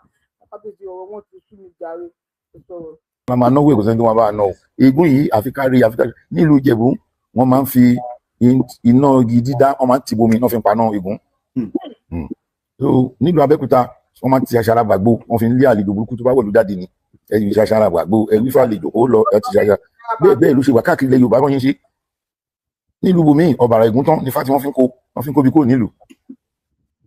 kábíyèsí ọ̀rọ̀ wọn ti sú mi jàre sọ̀rọ̀. wọ́n máa náwó èkó sẹ́ni tó máa bá a náà eégún yìí àfikárí nílùú Ìjẹ̀bú wọ́n máa ń fi iná igi dídá wọ́n máa ń ti bomi iná fi ń paná eégún nílùú Abẹ́òkúta wọ́n máa ń ti aṣara gbàgbó wọ́n fi ń lé àlejò burúkú tó bá wọ̀lú jáde ni ẹ̀yìn iṣẹ́ aṣara gbàgbó ẹ̀rí fún àlejò ó lọ ẹ̀ ti ṣaṣa bẹ́ẹ̀ ló ṣe wà káàkiri ilẹ̀ Yorùbá wọ́n ṣe nílùú bòmí ọ̀bàrà ègún tán ní fati wọ́n fi ń kó bí kò nílùú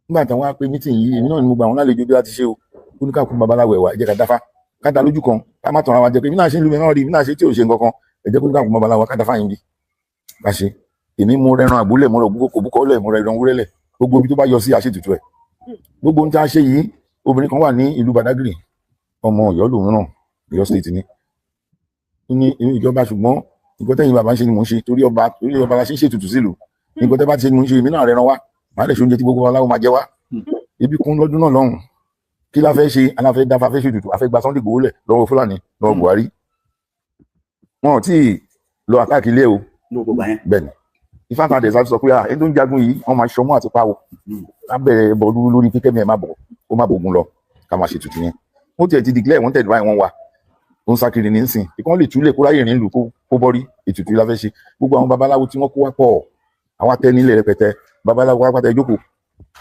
nígbà táwọn á pé mítìn yìí èmi náà ni mo gbà wọn lálejò bí láti ṣe o oníkàkùn babaláwo ẹ̀wà ẹ jẹ́ ká dáfá ká dá lójú kan ká má tàn ara wa jẹ pé mí náà ṣe ń lu mi náà rí mí náà ṣe tí ò ṣe nǹkan kan ẹ jẹ́ kó oníkàkùn babaláwo ká dáfá yín bí ká ṣe èmi mú rẹran àbúlẹ̀ mú rẹ òbúkọ lẹ̀ mú rẹ ìran wúrẹ́lẹ̀ gbogbo ibi tó bá yọ sí àṣetutù ẹ̀ gbogbo ohun tí a ṣe yìí obìnrin kan wà ní ìlú Badagry ọmọ Ọ̀yọ́ lòun náà Ọ̀yọ́ state ní ìjọba, ṣùgbọ́n nǹkan tẹ́yìn bàbá ń ṣe ni mò ń ṣe, torí ọba la ṣe ń ṣètùtù sílùú. Nǹkan tẹ́ bá ti ṣe ni mò ń ṣe, èmi náà rẹran wá, màá lè ṣe oúnjẹ tí gbogbo aláwọ̀ máa jẹ wá. Ibi kún lọ́dún náà lọ́hùn, kí la fẹ́ ṣe? Aláfẹ́ dáfá fẹ́ ṣètùtù, àfẹ́ gba Sunday Igboho lẹ̀ lọ́wọ́ Fúlàní lọ́wọ́ Buhari. Wọn ò tí ì lọ àtàkì ilé o. Bẹ́ẹ̀ni Ifá kan àdẹ̀sá sọ pé ẹni tó ń jagun yìí wọ́n máa ṣọmọ́ àti pawọ́ lábẹ́rẹ́ ẹbọ lórí kíkẹ́mi ẹ̀ má bọ̀ ó má bògùn lọ ká máa ṣètùtù yẹn. Wọ́n tiẹ̀ ti declare wọ́n tẹ̀lé báyìí wọ́n wà ó ń sákiri ní sìn ìkan lè túlẹ̀ kó ráyè rìn lù kó bọ́rí ètùtù la fẹ́ ṣe. Gbogbo àwọn babaláwo tí wọ́n kó wá pọ̀ àwa tẹ́ nílẹ̀ rẹpẹtẹ, babaláwo wá pátá ìjókòó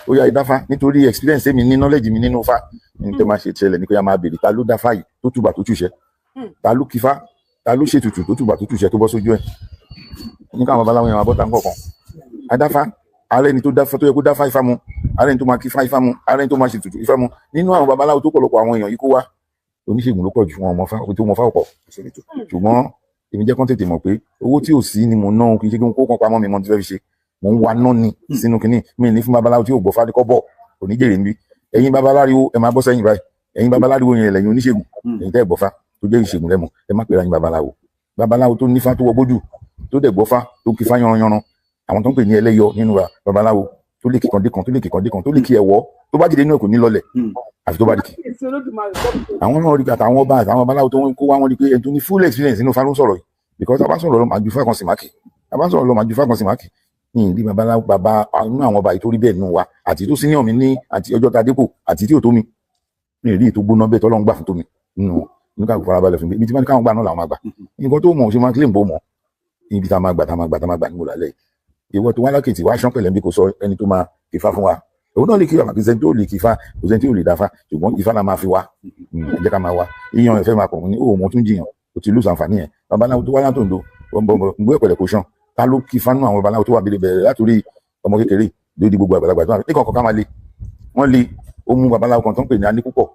ó yá ìdáfá nítorí experience mi ní knowledge mi nínú Ifá ní tẹ́ máa ṣe ṣẹlẹ̀ ní pé a máa béèrè ta ló dáfá yìí tó túbà tó túṣẹ́, ta ló kífá, ta ló ṣètùtù tó túbà tó túṣẹ́ tó bọ́ sójú ẹ̀. Ní káwọn babaláwo yẹn máa bọ́ ta nǹkan adáfá ààrẹ ni tó dáfá tó yẹ kó dáfá Ifá mu, ààrẹ ni tó máa kífá Ifá mu, ààrẹ ni tó máa ṣètùtù Ifá mu. Nínú àwọn babaláwo tó pọ̀lọpọ̀ àwọn èèyàn yìí kó wá oníṣègùn ló pọ̀ jù wọn ọmọ tó mọ Ifá ọ̀pọ̀. Ṣùgbọ́n èmi jẹ́ kán tètè mọ̀ pé owó tí ò sí ni mo ná kì í ṣe kí n kó kan pamọ́ mi mọ́ tí fẹ́ fi ṣe, mò ń wa ná ni sínú kinní mi ní fún babaláwo tí ò gbọ́ fádíkọ́ bọ̀ kò ní jèrè níbí. Ẹ̀yin babaláwo ẹ máa bọ́ sẹ́yìn báyìí, ẹ̀yin babaláwo yẹn lẹ́yìn oníṣègùn, ẹ̀yin tẹ́ ẹ̀ gbọ́fá tó jẹ́ ìṣègùn rẹ̀ mọ̀ ẹ má pèrè ẹ̀yin babaláwo tó nífá tó wọ bójú tó dẹ̀ gbọ́fá tó kífá yanranyanran, àwọn tó ń pè ní ẹlẹ́yọ nínú babaláwo tó lè kíkan dékan tó lè kíkan dékan tó lè kí ẹ̀wọ́ tó bá dìde inú ẹ̀ kò ní lọlẹ̀ àfi tó bá dìkì. Àwọn náà rí àtàwọn ọba àtàwọn babaláwo tó ń kó wá wọn rí pé ẹni tó ní full experience nínú Ifá ló sọ̀rọ̀ yìí, because tá a bá sọ̀rọ̀ lọ màá ju Ifá kan sí máàkì, tá a bá sọ̀rọ̀ lọ màá ju Ifá kan sí máàkì. Ní ìdí babaláwo bàbá inú àwọn ọba ìtorí bẹ́ẹ̀ nù wa àti tó senior mi ní àti ọjọ́ ta dépò àti tí ò tó mi ní ìrí tó gbóná bẹ́ẹ̀ tọ́lọ́ ń gbà fún tó mi nínú káàkiri farabalẹ̀ fún mi ibi tí wọ́n ní káwọn gbà náà làwọn máa gbà. Nǹkan tó mọ̀ ṣe máa claim bó mọ̀ ibi tá a máa gbà ní mo lálẹ́ ìwọ tó wá lákètì wá ṣán pẹ̀lẹ́ bí kò sọ ẹni tó máa kífá fún wa. Òun náà lè kí wàá kìsẹ́ni tó lè kífá kìsẹ́ni tó lè dáfá ṣùgbọ́n Ifá la máa fi wá ẹ jẹ́ ká máa wá. Iyàn ẹ̀fẹ́ máa pọ̀ ní òun tún jiyàn kò ti lùsàn àǹfààní yẹn. Babaláwo tó wá látòǹdó gbọ́ ẹ̀pẹ̀lẹ̀ kò ṣàn ta ló kífá nù àwọn babaláwo tó wà bẹ̀rẹ̀ látòrí ọmọ kékeré lórí gbogbo àgbàlagbà tó wà ní kọ̀ọ̀kan ká máa le wọ́n le ó mú babaláwo kan tó ń pè ní Anípúpọ̀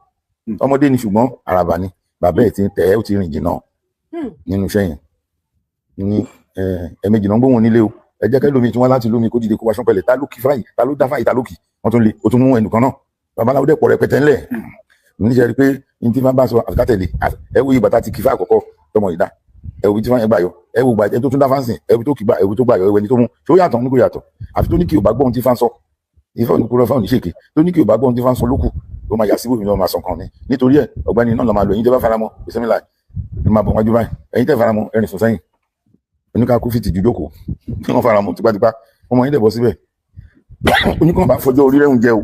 ọmọdé ni ṣùgbọ́n àràbà ni bàbá ẹ̀ ti ń tẹ̀ ẹ́ ó ti rìn jìnnà nínú iṣẹ́ yẹn ní ẹ̀ẹ̀mejì náà ń gbóhùn nílé o ẹ jẹ́ kẹ́ lómi tí wọ́n láti lómi kó dìde kó wá ṣánpẹ̀lẹ̀ ta ló kí fáyì ta ló dá fáyì ta ló kì wọ́n tún le ó tún mú ẹnìkan náà babaláwo dẹ̀ pọ̀ rẹpẹtẹ ńlẹ̀ níṣẹ́ rí pé ní tí wọ́n bá sọ àfikátẹ̀lé ẹ wo ìgbà tá ti kí fá àkọ́kọ́ tọmọ ìdá ẹ wo tí wọ́n yẹn gbà yọ ẹ wo gbà tó tún dá fáǹsìn ẹ wo tó kì gbà ẹ wo tó gbà yọ ẹ wo ẹni tó mú ṣó yàtọ̀ ní kò yàtọ̀ àfi tó ní kí o bá gbọ́ ohun tí fá ń sọ Ifá òní kúrò fáwọn oníṣèké tó ní kí o bá gbọ́ ohun tí fá ń sọ lókù ó máa yà sí bòmí lọ́wọ́ máa sọ kan ní nítorí ẹ ọ̀gbẹ́ni náà lọ́ máa lọ ẹ̀yin tẹ́ bá faramọ́ bisimilá ẹ máa bọ̀ wájú báyìí ẹ̀yin tẹ́ faramọ́ ẹ̀rìn sùn sẹ́yìn oníkàkú fìtì ju jókòó kí wọ́n faramọ́ tipátipá ọmọ yín dẹ̀ bọ́ síbẹ̀ oníkan bá fọjọ́ orí rẹ̀ ń jẹ́ o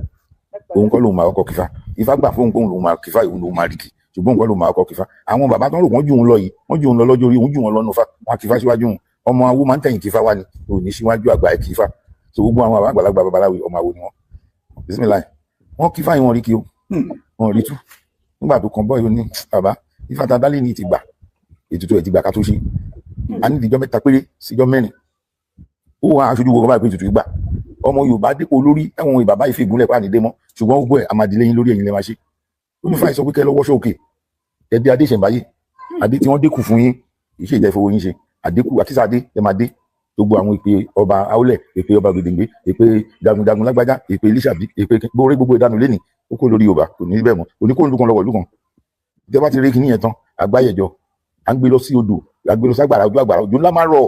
òun kọ́ lòun máa kọ́ kífá Ifá gbà fún òun lòun máa kífá òun lòun máa rìkì ṣùgbọ́n òun kọ́ lòun máa kọ́ kífá àwọn bàbá tó ń rò wọ́n jù òun lọ yìí wọ́n jù òun lọ lọ́jọ́ orí òun jù òun lọ́nu Ifá wọn kífá síwájú òun ọmọ awó máa ń tẹ̀yìn kífá wá ni òun ní síwájú àgbà ẹ̀ kífá so gbogbo àwọn àgbàlagbà babaláwo ọmọ àwo ni wọn bisimilayi wọn kífá yìí wọn rí kí o wọn rí tú nígbà tó kàn bọ́ yìí ó ní bàbá Ifá ta dálé ní ti gbà ètùtù ẹ̀ ti gbà ká tó ṣe a ní ìdíjọ́ mẹ́ta péré síjọ́ mẹ́rin ó wá aṣojú gbogbo báyìí pé ètùtù gbà ọmọ Yorùbá dípò lórí ẹ̀wọ̀n ìbàbá ìfẹ́ ìgúnlẹ̀ pa nìdé mọ́ ṣùgbọ́n gbogbo ẹ̀ amadìlẹ́yìn lórí ẹ̀yìn lẹ́ máa ṣe onífà ìsọ pé kẹ́ lọ́wọ́ ṣókè ẹ̀dẹ́ adé ìṣẹ̀ǹbáyé adé tí wọ́n dínkù fún yín ìṣe ìjà ìfowó yín ṣe àdínkù àtisàdé ẹ̀ máa dé gbogbo àwọn ìpè ọba Aólẹ̀ ìpè ọba Gbèdéngbé ìpè jagunjagun lágbájá ìpè Lísàbí ìpè gbórí gbogbo ìdánù lẹ́nì ó kó lórí Yorùbá kò ní bẹ́ẹ̀ mọ́ oníkóhùn lùkàn lọ́wọ́ lùkàn tẹ́ bá ti rí kíní yẹn tán àgbáyẹ̀jọ à ń gbé lọ sí odò à ń gbé lọ ságbàrá ojú àgbàrá òjò ńlá máa rọ̀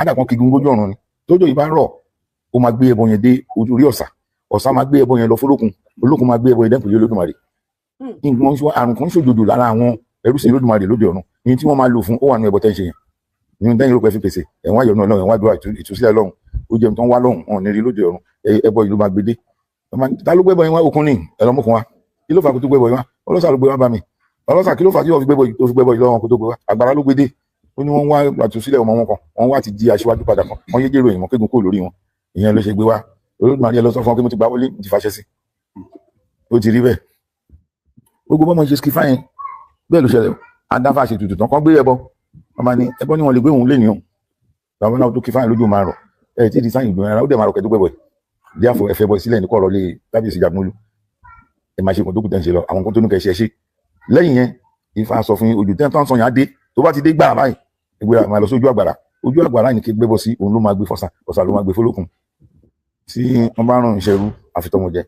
ádàkan kí gbogbo ọ̀run ni tójò yìí bá rọ̀ ó máa gbé ẹbọ yẹn dé orí ọ̀sà máa gbé ẹbọ yẹn lọ fólókun olókun máa gbé ẹbọ yẹn dẹ́kun Olódùmarè nǹkan àrùn kan ṣòjòjò lára àwọn ẹrúsìn Olódùmarè lóde ọ̀run ní tí wọ́n máa lò fún ó wà nínú ẹbọ tẹ́ ń ṣe yẹn nínú dẹ́yìn ló pẹ́ fi pèsè ẹ̀wọ̀n ayọ̀ náà lọ́run ẹ̀wọ̀n àdúrà ìtúsílẹ̀ lọ́run ó jẹun tó ń wá lọ́run wọn ní rí lóde ọ̀run ẹbọ ìlú máa gbé dé ta ló gbẹ́bọ yẹn wá okun ní ẹ̀rọmọkùn wa kí ló fà kó tó gbẹ́bọ yẹn wá ọlọ́sà ló gbé wá bá mi ọlọ́sà kí ló fà kí wọ́n fi gbẹ́bọ yìí lọ́wọ́ kó tó gbé wá àgbàrá ló gbé dé ó ní wọ́n wá àtúnṣílẹ̀ ọmọ wọn kan wọ́n wá ti di aṣíwájú padà kan wọ́n yé jèrò ìmọ̀ kégun kó lórí wọn ìyẹn ló ṣe gbé wá Olódùmarè ẹ lọ sọ fún ọ pé mo ti gbà wọlé mo ti fàṣẹ sí ó ti rí bẹ́ẹ̀ gbogbo bọ́mọ ṣe ski fáyẹn bẹ́ẹ̀ ló ṣẹlẹ̀ adáfà ṣe tutù tán kán gbé ẹbọ ọmọ ni ẹbọ ni wọn lè gbé òun lé nìyàn bàbá náà tó kí fáyẹn lójú máa rọ ẹ tí di sáyìn ìgbìmọ̀ ara ó dẹ̀ máa rọ kẹ́ tó gbẹ̀bọ̀ díàfọ̀ ẹ̀fẹ́ bọ̀ sílẹ̀ ní kọ̀rọ̀ lé Kábíyèsí Jagunmólú ẹ máa ṣe kò tó kù tẹ́ ń ṣe lọ àwọn kan tó ní kẹ́ ṣe lẹ́yìn yẹn Ifá sọ fún yín ojú tẹ́ tán sọ yẹn á dé tó bá ti dé gbà báyìí ẹgbẹ́ máa lọ sí ojú àgbàrá ní kí gbẹ́bọ̀ sí òun ló máa gbé fọ́sà ló máa gbé fólókun tí wọ́n bá rán ìṣẹ́rú àfitọ́mọjẹ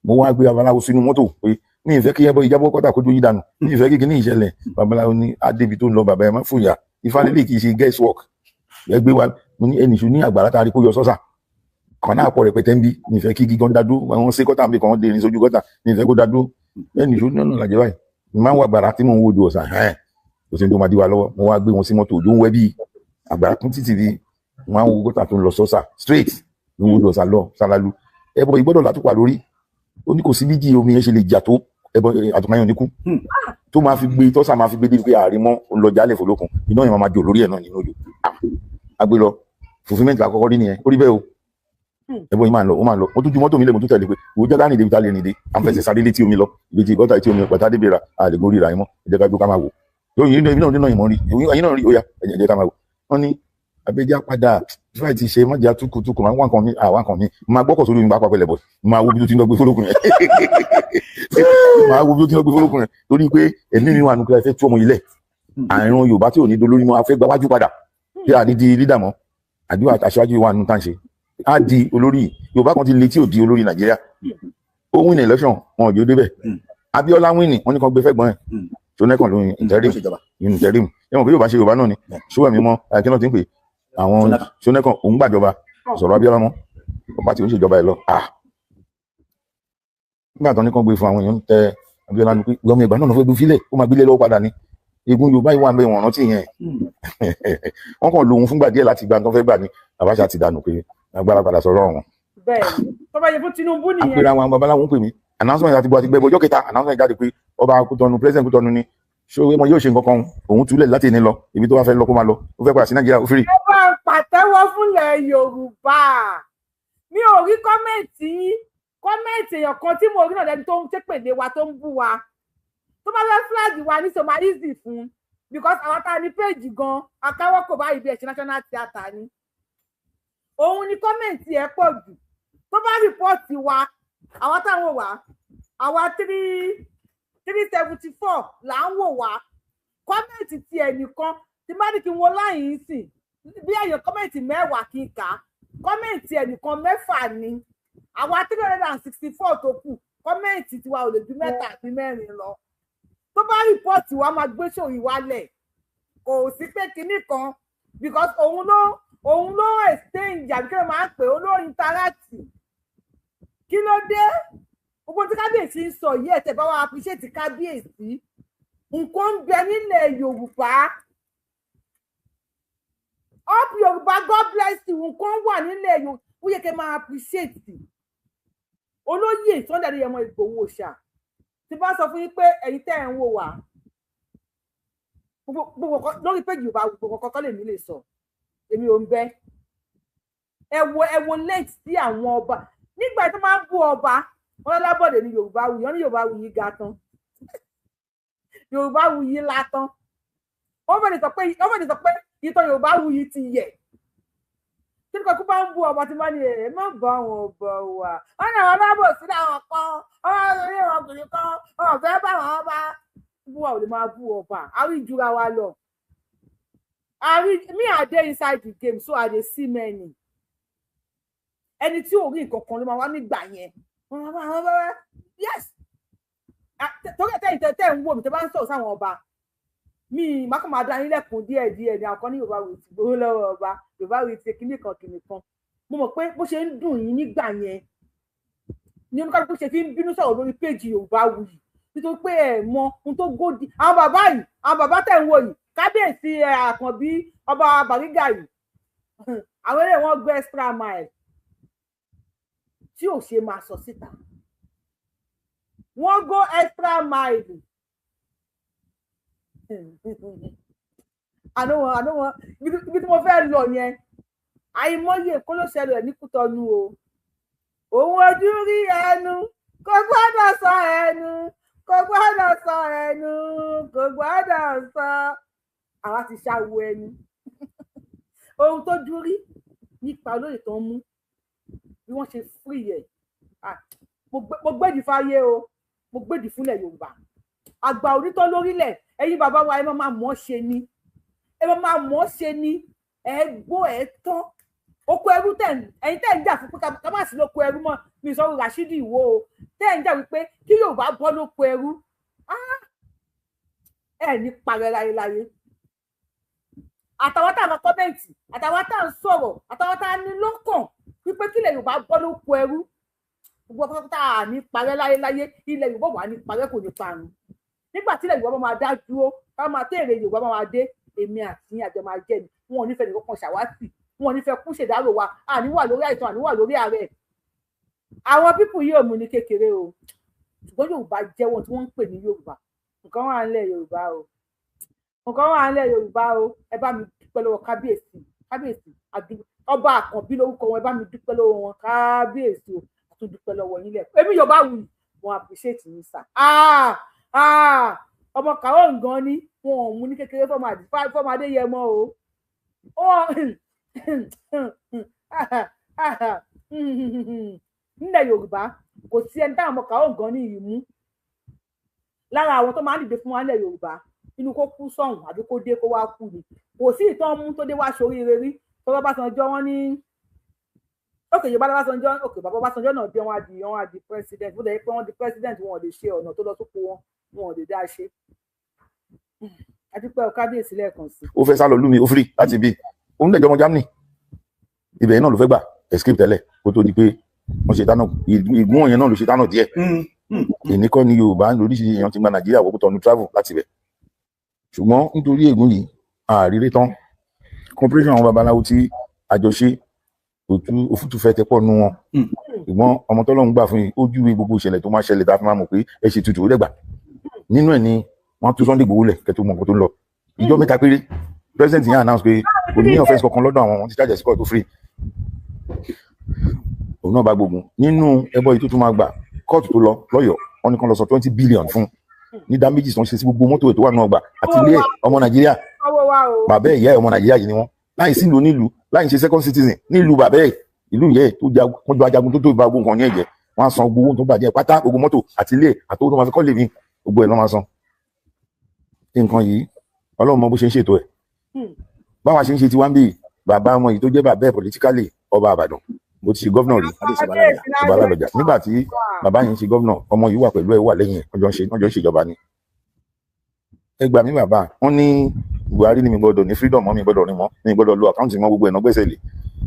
mo wá gbé babaláwo sínú mọ́tò pé mi ìfẹ́ kí ẹbọ ìjábọ̀ kọ́tà kójú yí dànù mi ìfẹ́ kíkí ní ìṣẹ̀lẹ̀ babaláwo ní adébi tó ń lọ bàbá ẹ má fòyà ìfanilé kì í ṣe guess work ẹgbẹ́ wa mo ní ẹnìṣu ní àgbàrá tá a rí kó yọ sọ́sà kan náà pọ̀ rẹpẹtẹ ń bí mi ìfẹ́ kíkí gan dádó àwọn ṣe kọ́tà mi kàn dé ní sójú kọ́tà mi ìfẹ́ kó dádó ẹnìṣu náà làjẹ́ báyìí mi máa ń wọ àgbàrá tí mò ń wo ojú ọ̀sà kò sí ní tó máa dí wa lọ́wọ́ mo wá gbé wọn sí mọ́tò òjò ń wẹ́ bí àgbàrá kún títì bí mo máa ń wo kọ́tà tó ń lọ sọ́sà straight ní wo ojú ọ̀sà lọ sálálú ẹbọ ìgbọ́dọ̀ látùpà lórí ó ní kò sí bíjì omi yẹn ṣe lè jà tó ẹbọ àtùmáyàn níkú tó máa fi gbé tọ́sà máa fi gbé débi pé àrímọ́ lọ́jà lè fòlókun iná yẹn máa jò lórí ẹ̀ náà nínú odò agbé lọ fulfilment àkọ́kọ́ rí nìyẹn ó rí bẹ́ẹ̀ o ẹbọ yìí máa ń lọ ó máa ń lọ mo tún ju mọ́tò mi lé mo tún tẹ̀lé pé òun jẹ́ láàrin débi tá lè rìn dé àfẹsẹ̀ sáré létí omi lọ ibi tí gọ́tà etí omi pẹ̀tà débi ra àlègún ríra ẹ̀mọ́ ẹ̀jẹ̀ ká gbó ká máa wò yìí náà nínú ìmọ̀ rí ẹ̀yin náà rí ó yá ẹ̀jẹ̀ ká máa wò wọ́n ní abẹ́jà padà fúláì ti ṣe mọ́jà túkùtùkù máa ń wá nǹkan mi máa gbọ́kọ̀ sórí mi pápá pẹ̀lẹ̀ bọ̀ máa wo bí tó ti ń lọ gbé fólókùn yẹn máa wo bí tó ti ń lọ gbé fólókùn yẹn torí pé ẹ̀mí mi wà nù kí ẹ fẹ́ tú ọmọ ilẹ̀ àìrùn Yorùbá tí ò ní dolórí mọ́ afẹ́ gbáwájú padà kí a ní di lídà mọ́ àdúrà aṣáájú wà nù tá ń ṣe á di olórí Yorùbá kan ti le tí ò di olórí Nàìjíríà ó win election wọn ò jẹ́ ó débẹ̀ Abíọ́lá win wọ́n ní kan gbé fẹ́gbọ́n ẹ̀ Ṣónẹ́kàn lóyún interim ẹ̀wọ̀n pé Yorùbá ṣe Yorùbá náà ni ṣówẹ̀mí mọ́ àìkí náà ti ń pè àwọn Ṣónẹ́kàn òun gbàjọba sọ̀rọ̀ Abíọ́lá mọ́ ọba tí ó ń ṣèjọba ẹ̀ lọ nígbà tó ní kan gbé fún àwọn èèyàn tẹ Abíọ́lá ní pé lọ́mọ ìgbà náà fẹ́ gbé fílẹ̀ ó máa gbélé lọ́wọ́ padà ní egun Yorùbá ìwà àbẹ̀ wọ̀n rántí yẹn wọ́n kàn lòun fúngbà díẹ̀ láti gba tó fẹ́ gbà ní Abacha ti dànù pé agbára padà sọ̀rọ̀ wọn. bẹ́ẹ̀ni tó bá yẹ fún Tinubu nìyẹn. àpèrè àwọn babaláwo ń pè mí announcement àti gbọ́ ọjọ́ kẹta announcement jáde pé ọba Kútọ́nù president Kútọ́nù ni ṣé wọn yóò ṣe nǹkan kan òun túlẹ̀ láti ní lọ ibi tó wá fẹ́ lọ kó máa lọ ó fẹ́ padà sí Nàìjíríà ó fìrì. ẹ bá ń pàtẹ́wọ́ fúnlẹ̀ Yorùbá mi ò rí kọ́mẹ̀ntì èèyàn kan tí mo rí náà lẹ́ni tó ń tépèlé wa tó ń bú wa tó bá fẹ́ flag wa ní sọmọ easy fún because àwọn tá a ní péjì gan akáwọ́ kò bá ibi ẹ̀ṣẹ̀ national theatre ni òun ni kọ́mẹ̀ntì ẹ̀ pọ̀ jù tó bá rìpọ́ọ̀tì wa àwọn táwọn wà àwa 374 là ń wò wá kọ́mẹ̀ntì ti ẹnìkan tí má ní kí n wo láyìn sìn bí èèyàn kọ́mẹ̀ntì mẹ́wàá kí n kà á kọ́mẹ̀ntì ẹnìkan mẹ́fà ni àwa 364 tó kù kọ́mẹ̀ntì tiwa ò lè ju 3 àbí 4 lọ tó bá rìpọ́ọ̀tì wa máa gbé sórí wálẹ̀ kò sí pé kinní kan because òun ló exchange àbí kí ló máa ń pè ó ló interact kí ló dé gbogbo tí kábíyèsí ń sọ yìí ẹ̀tẹ̀ bá wa appreciate kábíyèsí nǹkan ń bẹ nílẹ̀ Yorùbá up Yorùbá God bless you nǹkan wà nílẹ̀ Yorùbá ó yẹ kẹ́ máa appreciate olóyè Sunday Adéyẹmọ Ìgbòho ṣá tí bá sọ fún yín pé ẹ̀yin tẹ́ ẹ̀ ń wò wá gbogbo lórí péjì Yorùbá gbogbo kọ́kọ́ lè mí lè sọ èmi ò ń bẹ ẹ wo late sí àwọn ọba nígbà tó máa ń bú ọba wọn lábọ̀dé ní Yorùbá wuyì wọn ní Yorùbá wuyì ga tán Yorùbá wuyì látán wọn fẹ́ẹ́ sọ pé ìtàn Yorùbá wuyì ti yẹ tí nǹkan kú bá ń bú ọba tí wọ́n ní ẹ̀ má bá wọn bọ̀ wá wọn ní àwọn alábò sí àwọn kan ọ̀rọ̀ orí ọkùnrin kan ọ̀fẹ́ bá wọn bá bú wa ò lè máa bú ọba àrí ìjura wa lọ me I dey inside the game so I dey see many ẹni tí ò rí nǹkan kan ló máa wá nígbà yẹn yes torí tẹ́ ń wò mí tẹ́ bá ń sọ̀rọ̀ sáwọn ọba mi má kàn máa dá yín lẹ́kùn díẹ̀ ní àkọ́ ní Yorùbá wò ti gbowó lọ́wọ́ ọba Yorùbá wò ti kíní kan mo mọ̀ pé bó ṣe ń dùn yín nígbà yẹn ní oníkàlùkù ṣe fi ń bínú sọ̀rọ̀ lórí péjì Yorùbá wò yìí nítorí pé ẹ̀ mọ ohun tó gòdì àwọn bàbá tẹ̀ ń wò yìí kábíyèsí Àkànbí ọba Bàrígà yìí àwọn eré wọn gbé extra mile tí ò ṣe máa sọ síta wọ́n go extra mile àná wọn ibi tí mo fẹ́ lọ yẹn àìmọye kó ló ṣẹlẹ̀ ní Kútọ́nù o òun ojú rí ẹnu kò gbọ́dọ̀ sọ ẹnu kò gbọ́dọ̀ sọ ẹnu kò gbọ́dọ̀ sọ àwa ti ṣàwọ ẹnu ohun tó dúrí nípa olóyè tó ń mú bí wọ́n ṣe free ẹ̀ mo gbèdì fáyé o mo gbèdì fúnlẹ̀ Yorùbá àgbà onítọ́ lórílẹ̀ ẹ̀yin bàbá wa ẹ máa mọ̀ ṣe ni ẹ gbọ́ ẹ tán oko ẹrú ẹ̀yin tẹ́ ń jà fún pé ká má sí lóko ẹrú mọ́ mi sọ Rashidi Ìwó o tẹ́ ẹ̀ ń jà wípé kí Yorùbá bọ́ lóko ẹrú ẹ̀ ní parẹ́ láyéláyé. Àtàwọn tá a máa kọ́mẹ̀ntì, àtàwọn tá a ń sọ̀rọ̀, àtàwọn tá a ní lọ́kàn wípé kí ilẹ̀ Yorùbá bọ́ lóko ẹrú, gbogbo ọkọ̀ tá a ní parẹ́ láyéláyé, ilẹ̀ Yorùbá wà ní parẹ́ kò ní parun. Nígbà tí ilẹ̀ Yorùbá máa dá dúró, ká máa tẹ̀lé Yorùbá máa dé, èmi àti àjọ máa jẹ́ ni, wọn ò ní fẹ́ nìkan kan ṣàwátì, wọn ò ní fẹ́ kú ṣèdárò wa, àníwà lórí àìsàn, àníwà lórí ààrẹ. Àwọn pípù yìí ò mú ní kékeré o, ṣùgbọ́n Yorùbá jẹ́ wọn tí wọ́n ń pè ní Yorùbá. Nǹkan wà nílẹ̀ Yorùbá o, nǹkan wà nílẹ̀ Yorùbá o. Ẹ bá mi dúpẹ́ lọ́wọ́ kábíyèsí ọba Àkànbí lórúkọ wọn, ẹ bá mi dúpẹ́ lọ́wọ́ wọn kábíyèsí o, àtún dúpẹ́ lọ́wọ́ yín lẹ̀. Èmi Yorùbá wù wọn appreciate yín sà. Ọmọ kàwọ́ nǹkan ní wọn ò mú ní kékeré fọmọ Adéyẹmọ o. Nílẹ̀ Yorùbá kò sí ẹni táwọn ọmọ kàwọ́ nǹkan ní ìmú lára àwọn tó máa ń dìde fún wa nílẹ̀ Yorùbá. Inú kó kú sọ̀hún àbí kó dé kó wá kú ni, kò sí ìtàn mú tó dé wá ṣoríire rí. Tọ́lọ́ Básanjọ́ wọn ní òkè Yorùbá Básanjọ́, òkè bàbá Básanjọ́ náà dé wọn á di president, bó dẹ̀ pé wọ́n di president wọn ò lè ṣe ọ̀nà tó lọ sóko wọn ò lè dá ṣe. Adúpẹ́ kábíyèsí lẹ́ẹ̀kan sí. Ó fẹ́ sá lọ lúmi ó firi láti bí òun lẹ́jọ́ ọmọ Germany ibẹ̀ náà ló fẹ́ gbà escape tẹ́lẹ̀ kó tó di pé wọ́n ṣe tánà ìgún yẹn náà ló ṣe tánà díẹ̀. Èní kọ́ ni Yorùbá lóríṣiríṣi èèyàn ti gba Nàìjíríà wọ́pọ̀ tọ́nu travel láti bẹ̀, ṣùgbọ́n nítorí ègún yìí àríre tán corporation àwọn babaláwo tí àjọṣe òfútù fẹ́ tẹ́pọ̀ nú wọn, ṣùgbọ́n ọmọ tọ́lọ́run gbà fún yìí ó júwe gbogbo ìṣẹ̀lẹ̀ tó máa ṣẹlẹ̀ tá a fi máa mọ̀ pé ẹ ṣe tutù ó dẹ̀gbà. Nínú ẹ̀ ni wọ́n tú Sunday Igboho lẹ̀ kẹ́tọ́ mọ̀ nǹkan tó ń lọ. Ìjọ mẹ́ta péré president yẹn announce pé kò ní offence kankan lọ́dọ̀ àwọn ti charge escort tó free. Òun náà bá gbógun nínú ẹbọ yìí tó tún máa gbà kóòtù tó lọ lọ́yọ̀ọ́ wọ́n ní kán lọ sọ 20 billion fún ní damages tó ń ṣe sí gbogbo mọ́tò ètò wà náà gbà àti ilé ọmọ Nàìjíríà. Bàbá ẹ̀ ìyá ẹ̀ ọmọ Nàìjíríà yìí ni wọ́n láì sí ìlú nílùú láì ṣe second citizen nílùú bàbá ẹ̀ ìlú yẹ tó wọ́n jọ ajagun tó tó ìbá gbogbo nǹkan ní ẹ̀jẹ̀ wọ́n á san gbogbo tó bàjẹ́ pátá gbogbo mọ́tò àti ilé àtọwọ́ tó máa fi kọ́ lè mí gbogbo ẹ̀ lọ́ máa san. Nǹkan yìí Ọlọ́run mọ bó ṣe ń ṣètò ẹ̀. Báwa ṣe ń ṣe tiwa ń bì bàbá ọmọ yìí tó jẹ́ bàbá ẹ̀ politically ọba Ìbàdàn bó ti ṣe gọ́vnà rí ọba Ládọjà nígbà tí bàbá yìí ń ṣe gọ́vnà ọmọ yìí wà pẹ̀lú ẹ̀ wà lẹ́yìn ọjọ́ ń ṣèjọba ni. Ẹ gbà mí bàbá wọn ní Buhari ní mi gbọ́dọ̀ ní freedom mọ́ mi gbọ́dọ̀ ní mọ́ mi gbọ́dọ̀ lo àkáǹtì mọ́ gbogbo ẹ̀ náà gbèsè lè.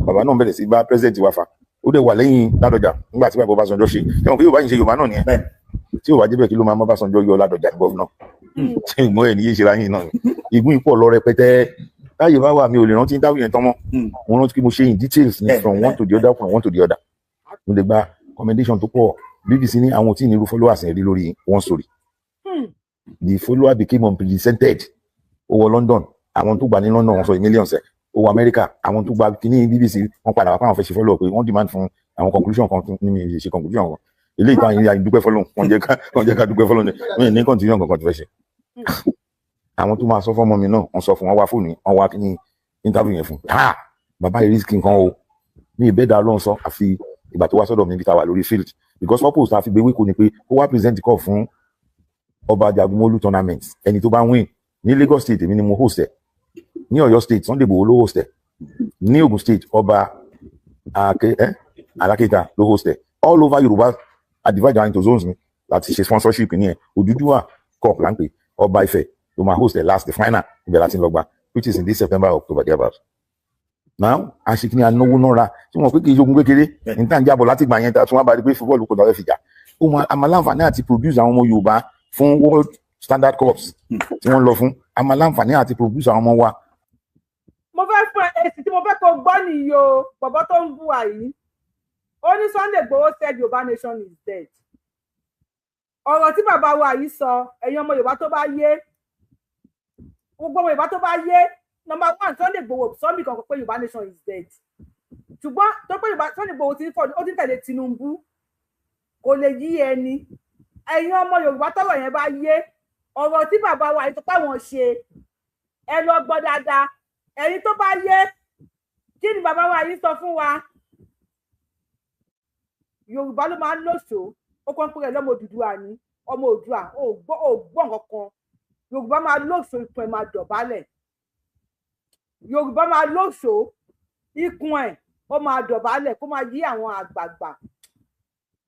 Bàbá náà bẹ̀rẹ̀ sí bá president wa fa ó dẹ̀ wà lẹ́yìn Ládọjà nígbà tí bàbá Ọbásanjọ́ ṣe ẹ̀wọ̀n pé Yorùbá yìí ṣe Yorùbá náà nìyẹn tí ò bá jẹ́ bẹ́ẹ̀ kí ló máa mọ́ Ọbásanjọ́ yọ Ládọjà ní gọ́vnà tí ìgbọ́n ẹ̀ ní yé ṣe ra yín náà igun ipò lọ rẹpẹtẹ láyé bá wà mi ò lè rántí dáwọ́ yẹn tán mọ́ mo rántí kí mo ṣe in details ní from one to the other from one to the other mo lè gba commendation tó pọ̀ BBC ní àwọn tí ìnirú followers ẹ̀ rí lórí one story the follower became unprecedented ó wọ London àwọn tó gbà ní London wọ́n sọ millions ẹ̀ ó wọ America àwọn tó gbà kíní BBC wọ́n padà wá fáwọn fẹ́ ṣe follow pé wọ́n demand fún àwọn conclusion kan ní mi ṣe conclusion kan eléyìí kan yìí dúpẹ́ fọlọ́n wọ́n jẹ́ ká dúpẹ́ fọlọ́n ní continuation kankan tó fẹ́ ṣe àwọn tó máa sọ fún ọmọ mi náà wọ́n sọ fún wọn wá fóònù wọn wá kíní interview yẹn fún bàbá yìí risk nǹkan o ní ìbẹ́dà ló ń sọ àfi ìgbà tó wá sọ́dọ̀ mi níbi tá a wà lórí field because purpose tá a fi gbé wíkò ni pé ó wá present call fún ọba Jagumolu tournament ẹni tó bá win ní Lagos state èmi ni mo host ẹ ní Ọ̀yọ́ state Sunday Igboho ló host ẹ ní Ogun state ọba Alákéta ló host ẹ all over Yorùbá adivide into zones mi láti ṣe sponsorship ní ẹ Odùduwà cup là ń pè ọba Ifẹ̀ ló máa host ẹ last the final ibẹ̀ láti lọ gba which is in this September October there about now àṣekínní anáwó náà ra tí wọn pé kì í ṣogun kékeré ní tá à ń jábọ̀ láti gbà yẹn tá a tún wá bá rí pé football kò dáwọ́ fi jà ó máa àmàláǹfààní àti produce àwọn ọmọ Yorùbá fún world standard cups tí wọ́n lọ fún àmàláǹfààní àti produce àwọn ọmọ wa. mo fẹ́ fún èsì tí mo fẹ́ kó gbọ́ nìyí o bọ̀bọ̀ tó ń bú wa yìí ó ní Sunday Igboho said Yorùbá nation is dead. ọ̀rọ̀ tí bàbá wa yìí sọ ẹ̀yin ọmọ Yorùbá tó bá yé gbogbo ọmọ Yorùbá tó bá yé number one Sunday Igboho sọ́mi kan pé Yorùbá nation is dead ṣùgbọ́n tó pé Sunday Igboho ó ti tẹ̀lé Tinubu kò lè yí ẹni ẹ̀yin ọmọ Yorùbá tọ́rọ̀ yẹn bá yé ọ̀rọ̀ tí bàbá wa yìí tó pé wọ́n ṣe ẹ lọ gbọ́ dáadáa ẹ̀yin tó bá yé kí ni bàbá wa yìí sọ fún wa Yorùbá ló máa ń lòṣó ó kàn pé lọ́mọ Odùduwà ní ọmọ Oòduà ò gbọ́ nǹkan kan Yorùbá máa lòṣó ikùn ẹ̀ máa dọ̀bálẹ̀ Yorùbá máa lòṣó ikùn ẹ̀ ó máa dọ̀bálẹ̀ kó máa yí àwọn àgbààgbà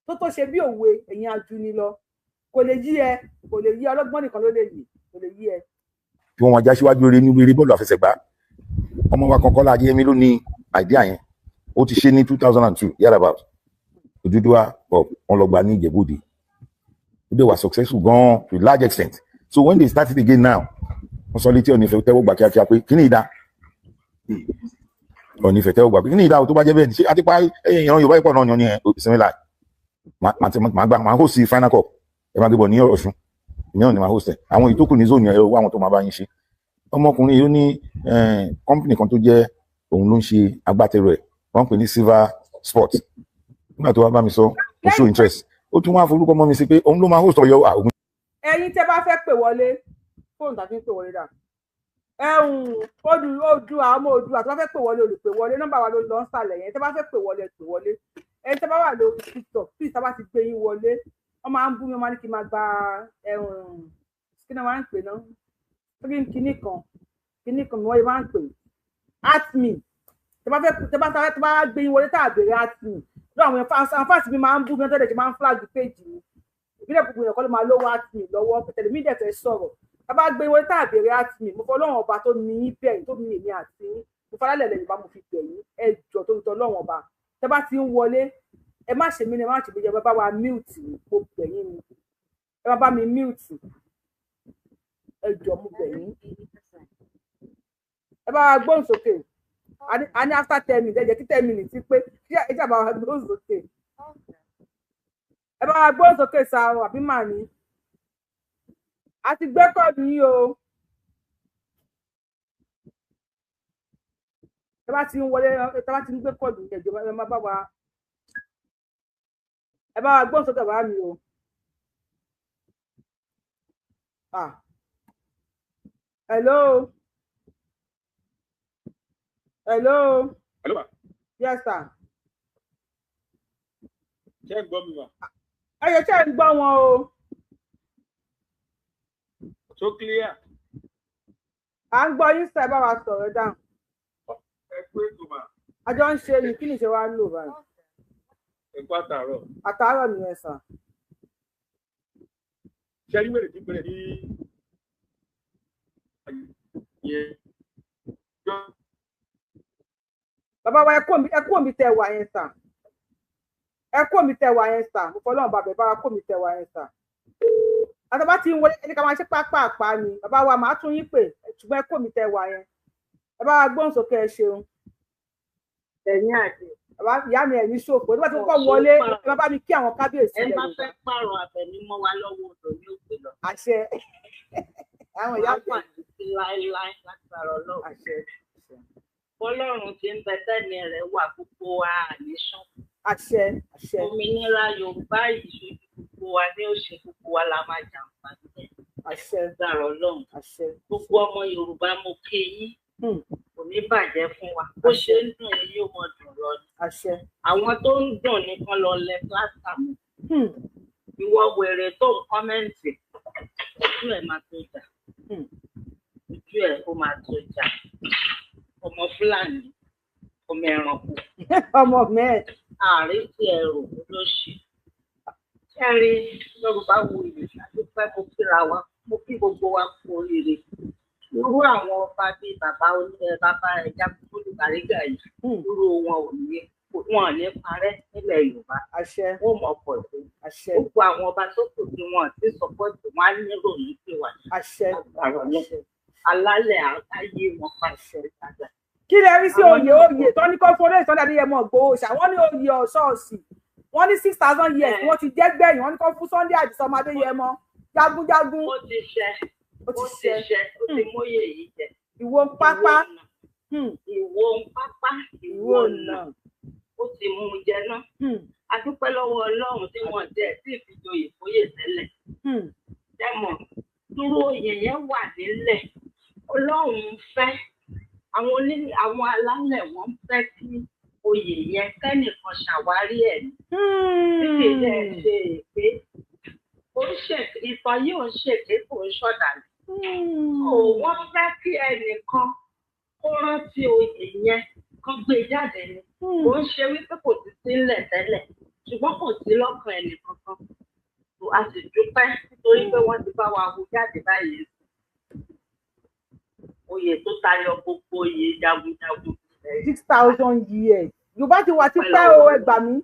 tó ṣe bí òwe ẹ̀yin ajuni lọ kò lè yí ẹ kò lè yí ọlọ́gbọ́n nìkan ló lè yí kò lè yí ẹ. tí wọ́n já síwájú eré ní eré bọ́ọ̀lù àfẹsẹ̀gbá ọmọ wa kankan láàjẹ́ Yẹmí ló ní àìdíà yẹn ó ti ṣe ní 2002 yàrá Odùduwà wọn lọ gbà ní Ìjẹ̀bú-Òde they were successful gan to a large extent so when they started again now wọ́n sọ létí Ọ̀ọ̀nì Ifẹ̀ tẹ́wọ́ gbà kíákíá pé kí ni ìdá Ọ̀ọ̀nì Ifẹ̀ tẹ́wọ́ gbà pé kí ni ìdá tó bá jẹ́ bẹ́ẹ̀ ṣé àti pa ìran Yorùbá ìpọ̀ náà yan ní ìsinmi láì máa host final cup ẹ máa gbébọ̀ ní Ọ̀ṣun ìyẹn ò ní máa host ẹ̀ àwọn ìtókù ní zone ẹ̀ wá àwọn tó máa bá yín ṣe ọmọkùnrin yìí ó ní company kan tó jẹ́ òun ló ń ṣe agbátẹrù ẹ̀ wọ́n pè ní Silver Sports nígbà tó wá bá mi sọ kò show interest ó tún wá forúkọ mọ́ mi sí pé òun ló máa host Ọ̀yọ́ àwọn. ẹ̀yin tẹ́ bá fẹ́ pè wọlé fóònù tàbí pè wọlé dà odu àwọn ọmọ Oòduà tó bá fẹ́ pè wọlé olùpè wọlé nọ́mbà wa ló lọ ń sàlẹ̀ yẹn tẹ́ bá fẹ́ pè wọlé pè wọlé ẹ̀yin tẹ́ bá wà lórí TikTok tí ìta bá ti gbé yín wọlé wọ́n máa ń bú mi wọ́n máa ní kí n máa gba kí ni wọ́n máa ń pè náà kíní kan ni wọ́n máa ń pè atmi tẹ́ bá gbé yín wọlé tá a béèrè atmi lọ́wọ́ àwọn fáàsì mi máa ń bú mi tẹ́lẹ̀ tí máa ń flag page mi ìbílẹ̀ gbogbo èèyàn kọ́ ló máa lówó atmi lọ́wọ́ tẹ̀lé mi dẹ̀ fẹ́ sọ̀rọ̀ tá a bá gbé wọlé tá a béèrè atmi mo fọ́ lọ́wọ́ ọba tó ní bẹ̀yìn tó ní èmi àti mo faralẹ̀ lẹ́yìn bá mo fi bẹ̀yìn ẹjọ́ tó ń tọ́ lọ́wọ́ ọba tẹ́ bá ti ń wọlé ẹ má ṣe mí ni ẹ má ṣe bí ẹ bá wa mute mo bẹ̀yìn ni ẹ má bá mi mute ẹjọ́ mo bẹ̀yìn ẹ bá wa gbóhùn sókè a ní after 10 minutes ẹ jẹ́ kí 10 minutes ti pé ẹ jẹ́ bá wa gbóhùn sókè ẹ bá wa gbóhùn sókè sa ọ àbí màá ní a ti gbé kọ́ọ̀dù yìí o ẹ bá ti ń wọlé ẹ bá ti ń gbé kọ́ọ̀dù yìí ẹjọ́ ẹ má bá wa gbóhùn sókè bá mi o hello. Hello. Hello. Yes, sir. Ṣé gbọ́ mi wá? Ẹyọ ṣe ń gbọ́ wọn o. So clear. À ń gbọ́ yín sẹ́ bá wa sọ̀rọ̀ dáhùn. Ẹ pé tòmà. A jọ ń ṣe yìí kí ni ṣe wá ń lò báyìí? Ẹ kú àtàárọ̀. Àtàárọ̀ nìyẹn sà. Ṣé rí wèrè tí ń pèrè ní yẹn? Bàbá wa ẹ kú omi tẹ wà yẹn sà. Ẹ kú omi tẹ wà yẹn sà. Mo fọlọ́run bàbá ẹ bá wa kú omi tẹ wà yẹn sà. Àtàbá ti ń wọlé ẹni ká máa ṣe pápá ni. Bàbá wa màá tún yín pè ṣùgbọ́n ẹ kú omi tẹ wà yẹn. Ẹ bá wa gbóhùn sókè ẹ ṣeun. Ẹ̀yin àti. Bàbá ìyá mi ẹ̀yin ṣòfò. Nígbà tí mo kọ́ wọlé ẹ bá bá mi kí àwọn kábíyèsí ẹ bá fẹ́ pààrọ̀ àbẹ̀nímọ́ wa lọ́wọ́ odò ní òkè lọ. Àṣẹ. Àwọn ìyá wà ní láéláé lágbára Ọlọ́run. Àṣẹ. Ọlọ́run ti ń bẹ tẹ́ni rẹ̀ wà gbogbo wa àníṣán. Àṣẹ. Àṣẹ. Òmìnira Yorùbá ìṣojú gbogbo wa ní òṣè gbogbo wa la máa jàǹfààní ẹ̀. Àṣẹ. Lágbára Ọlọ́run. Àṣẹ. Gbogbo ọmọ Yorùbá mo kí yín. Kò ní bàjẹ́ fún wa. Bó ṣe ń dùn yín yóò mọ dùn lọ ni. Àṣẹ. Àwọn tó ń dùn nìkan lọ lẹ pláṣà mọ́. Ìwọ wèrè tó ń kọ́mẹ́ǹtì ojú ẹ̀ máa tó jà. Ojú ẹ̀ ó máa tó jà. Ọmọ Fúlàní, ọmọ ẹranko. Ọmọ mẹ́ẹ̀. Ààrẹ ti ẹrù ló ṣe. Kẹ́rí Yorùbá wo ìlú àdúpẹ́ mo kíra wa, mo kí gbogbo wa kú oríire. Irú àwọn ọba bíi bàbá Jágúnmólú Bàrígà yìí, irú wọn ò ní parẹ́ nílẹ̀ Yorùbá. Àṣẹ. Wọ́n mọ̀ pọ̀ sí. Àṣẹ. Gbogbo àwọn ọba tó kù tí wọn ti sọpọ́ọ̀tì wọn á nírò ní tiwa. Àṣẹ. Alálẹ̀ àtàyè wọn pàṣẹ ìtajà. Kí lẹ rí sí oyè tó ní kó fọlé Sunday Adéyẹmọ Ìgbòho ṣá wọ́n ní oyè ọ̀ṣọ́ọ̀ṣì wọ́n ní 6,000 years wọ́n ti jẹ́ gbẹ̀yìn wọ́n ní kó fún Sunday Adéyẹmọ Adéyẹmọ jagunjagun. Ó ti ṣe ó ti móye yìí jẹ. Ìwọ ń pápá. Ìwọ ń pápá. Ìwọ nà. Ó ti mú un jẹ náà. A dúpẹ́ lọ́wọ́ Ọlọ́run tí wọ́n jẹ́ tí ìfìjòyè fóyè tẹ́lẹ̀. Dẹ́mọ̀ dúró oyè yẹn wà nílẹ̀. Ọlọ́run fẹ́ àwọn alálẹ̀ wọ́n fẹ́ kí oyè yẹn kẹ́nìkan ṣàwárí ẹ̀ ní. Títí ẹ̀ ṣe èpè. Ìtàn yìí ò ń ṣèké kò ń ṣọ̀dàlẹ̀. Wọ́n fẹ́ kí ẹnìkan kó rántí oyè yẹn kan gbé jáde ni. Kò ń ṣe wípé kò ti sílẹ̀ tẹ́lẹ̀. ṣùgbọ́n kò sí lọ́kàn ẹnì kankan a sì dúpẹ́ nítorí pé wọ́n ti bá wa wo jáde báyìí oyè tó tayọ gbogbo oyè jagunjagun. 6,000 years Yorùbá ti wà tipẹ́ o ẹ gbà mí.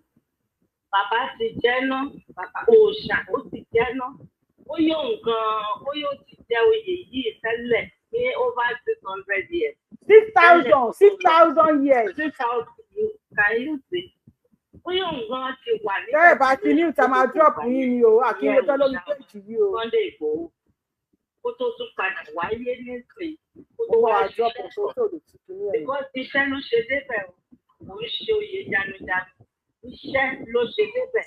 Bàbá ti jẹ́ ná bàbá òòṣà ó ti jẹ́ ná ó yóò ti jẹ oyè yìí tẹ́lẹ̀ ní over 600 years. 6,000 years. 6,000 can you see? Ó yóò ti wà ní. bẹ́ẹ̀ bá ti ní ìta máa drop yín ni o àkínyẹ̀tọ́ lórí péjì yìí o. Sunday Igboho kó tó tún padà wáyé nísìnyí kó tó ó wá wà drop tó tòdò tuntun ní ẹ̀yìn. because iṣẹ́ ló ṣe débẹ̀ kò ń ṣe oyè janujaru iṣẹ́ ló ṣe débẹ̀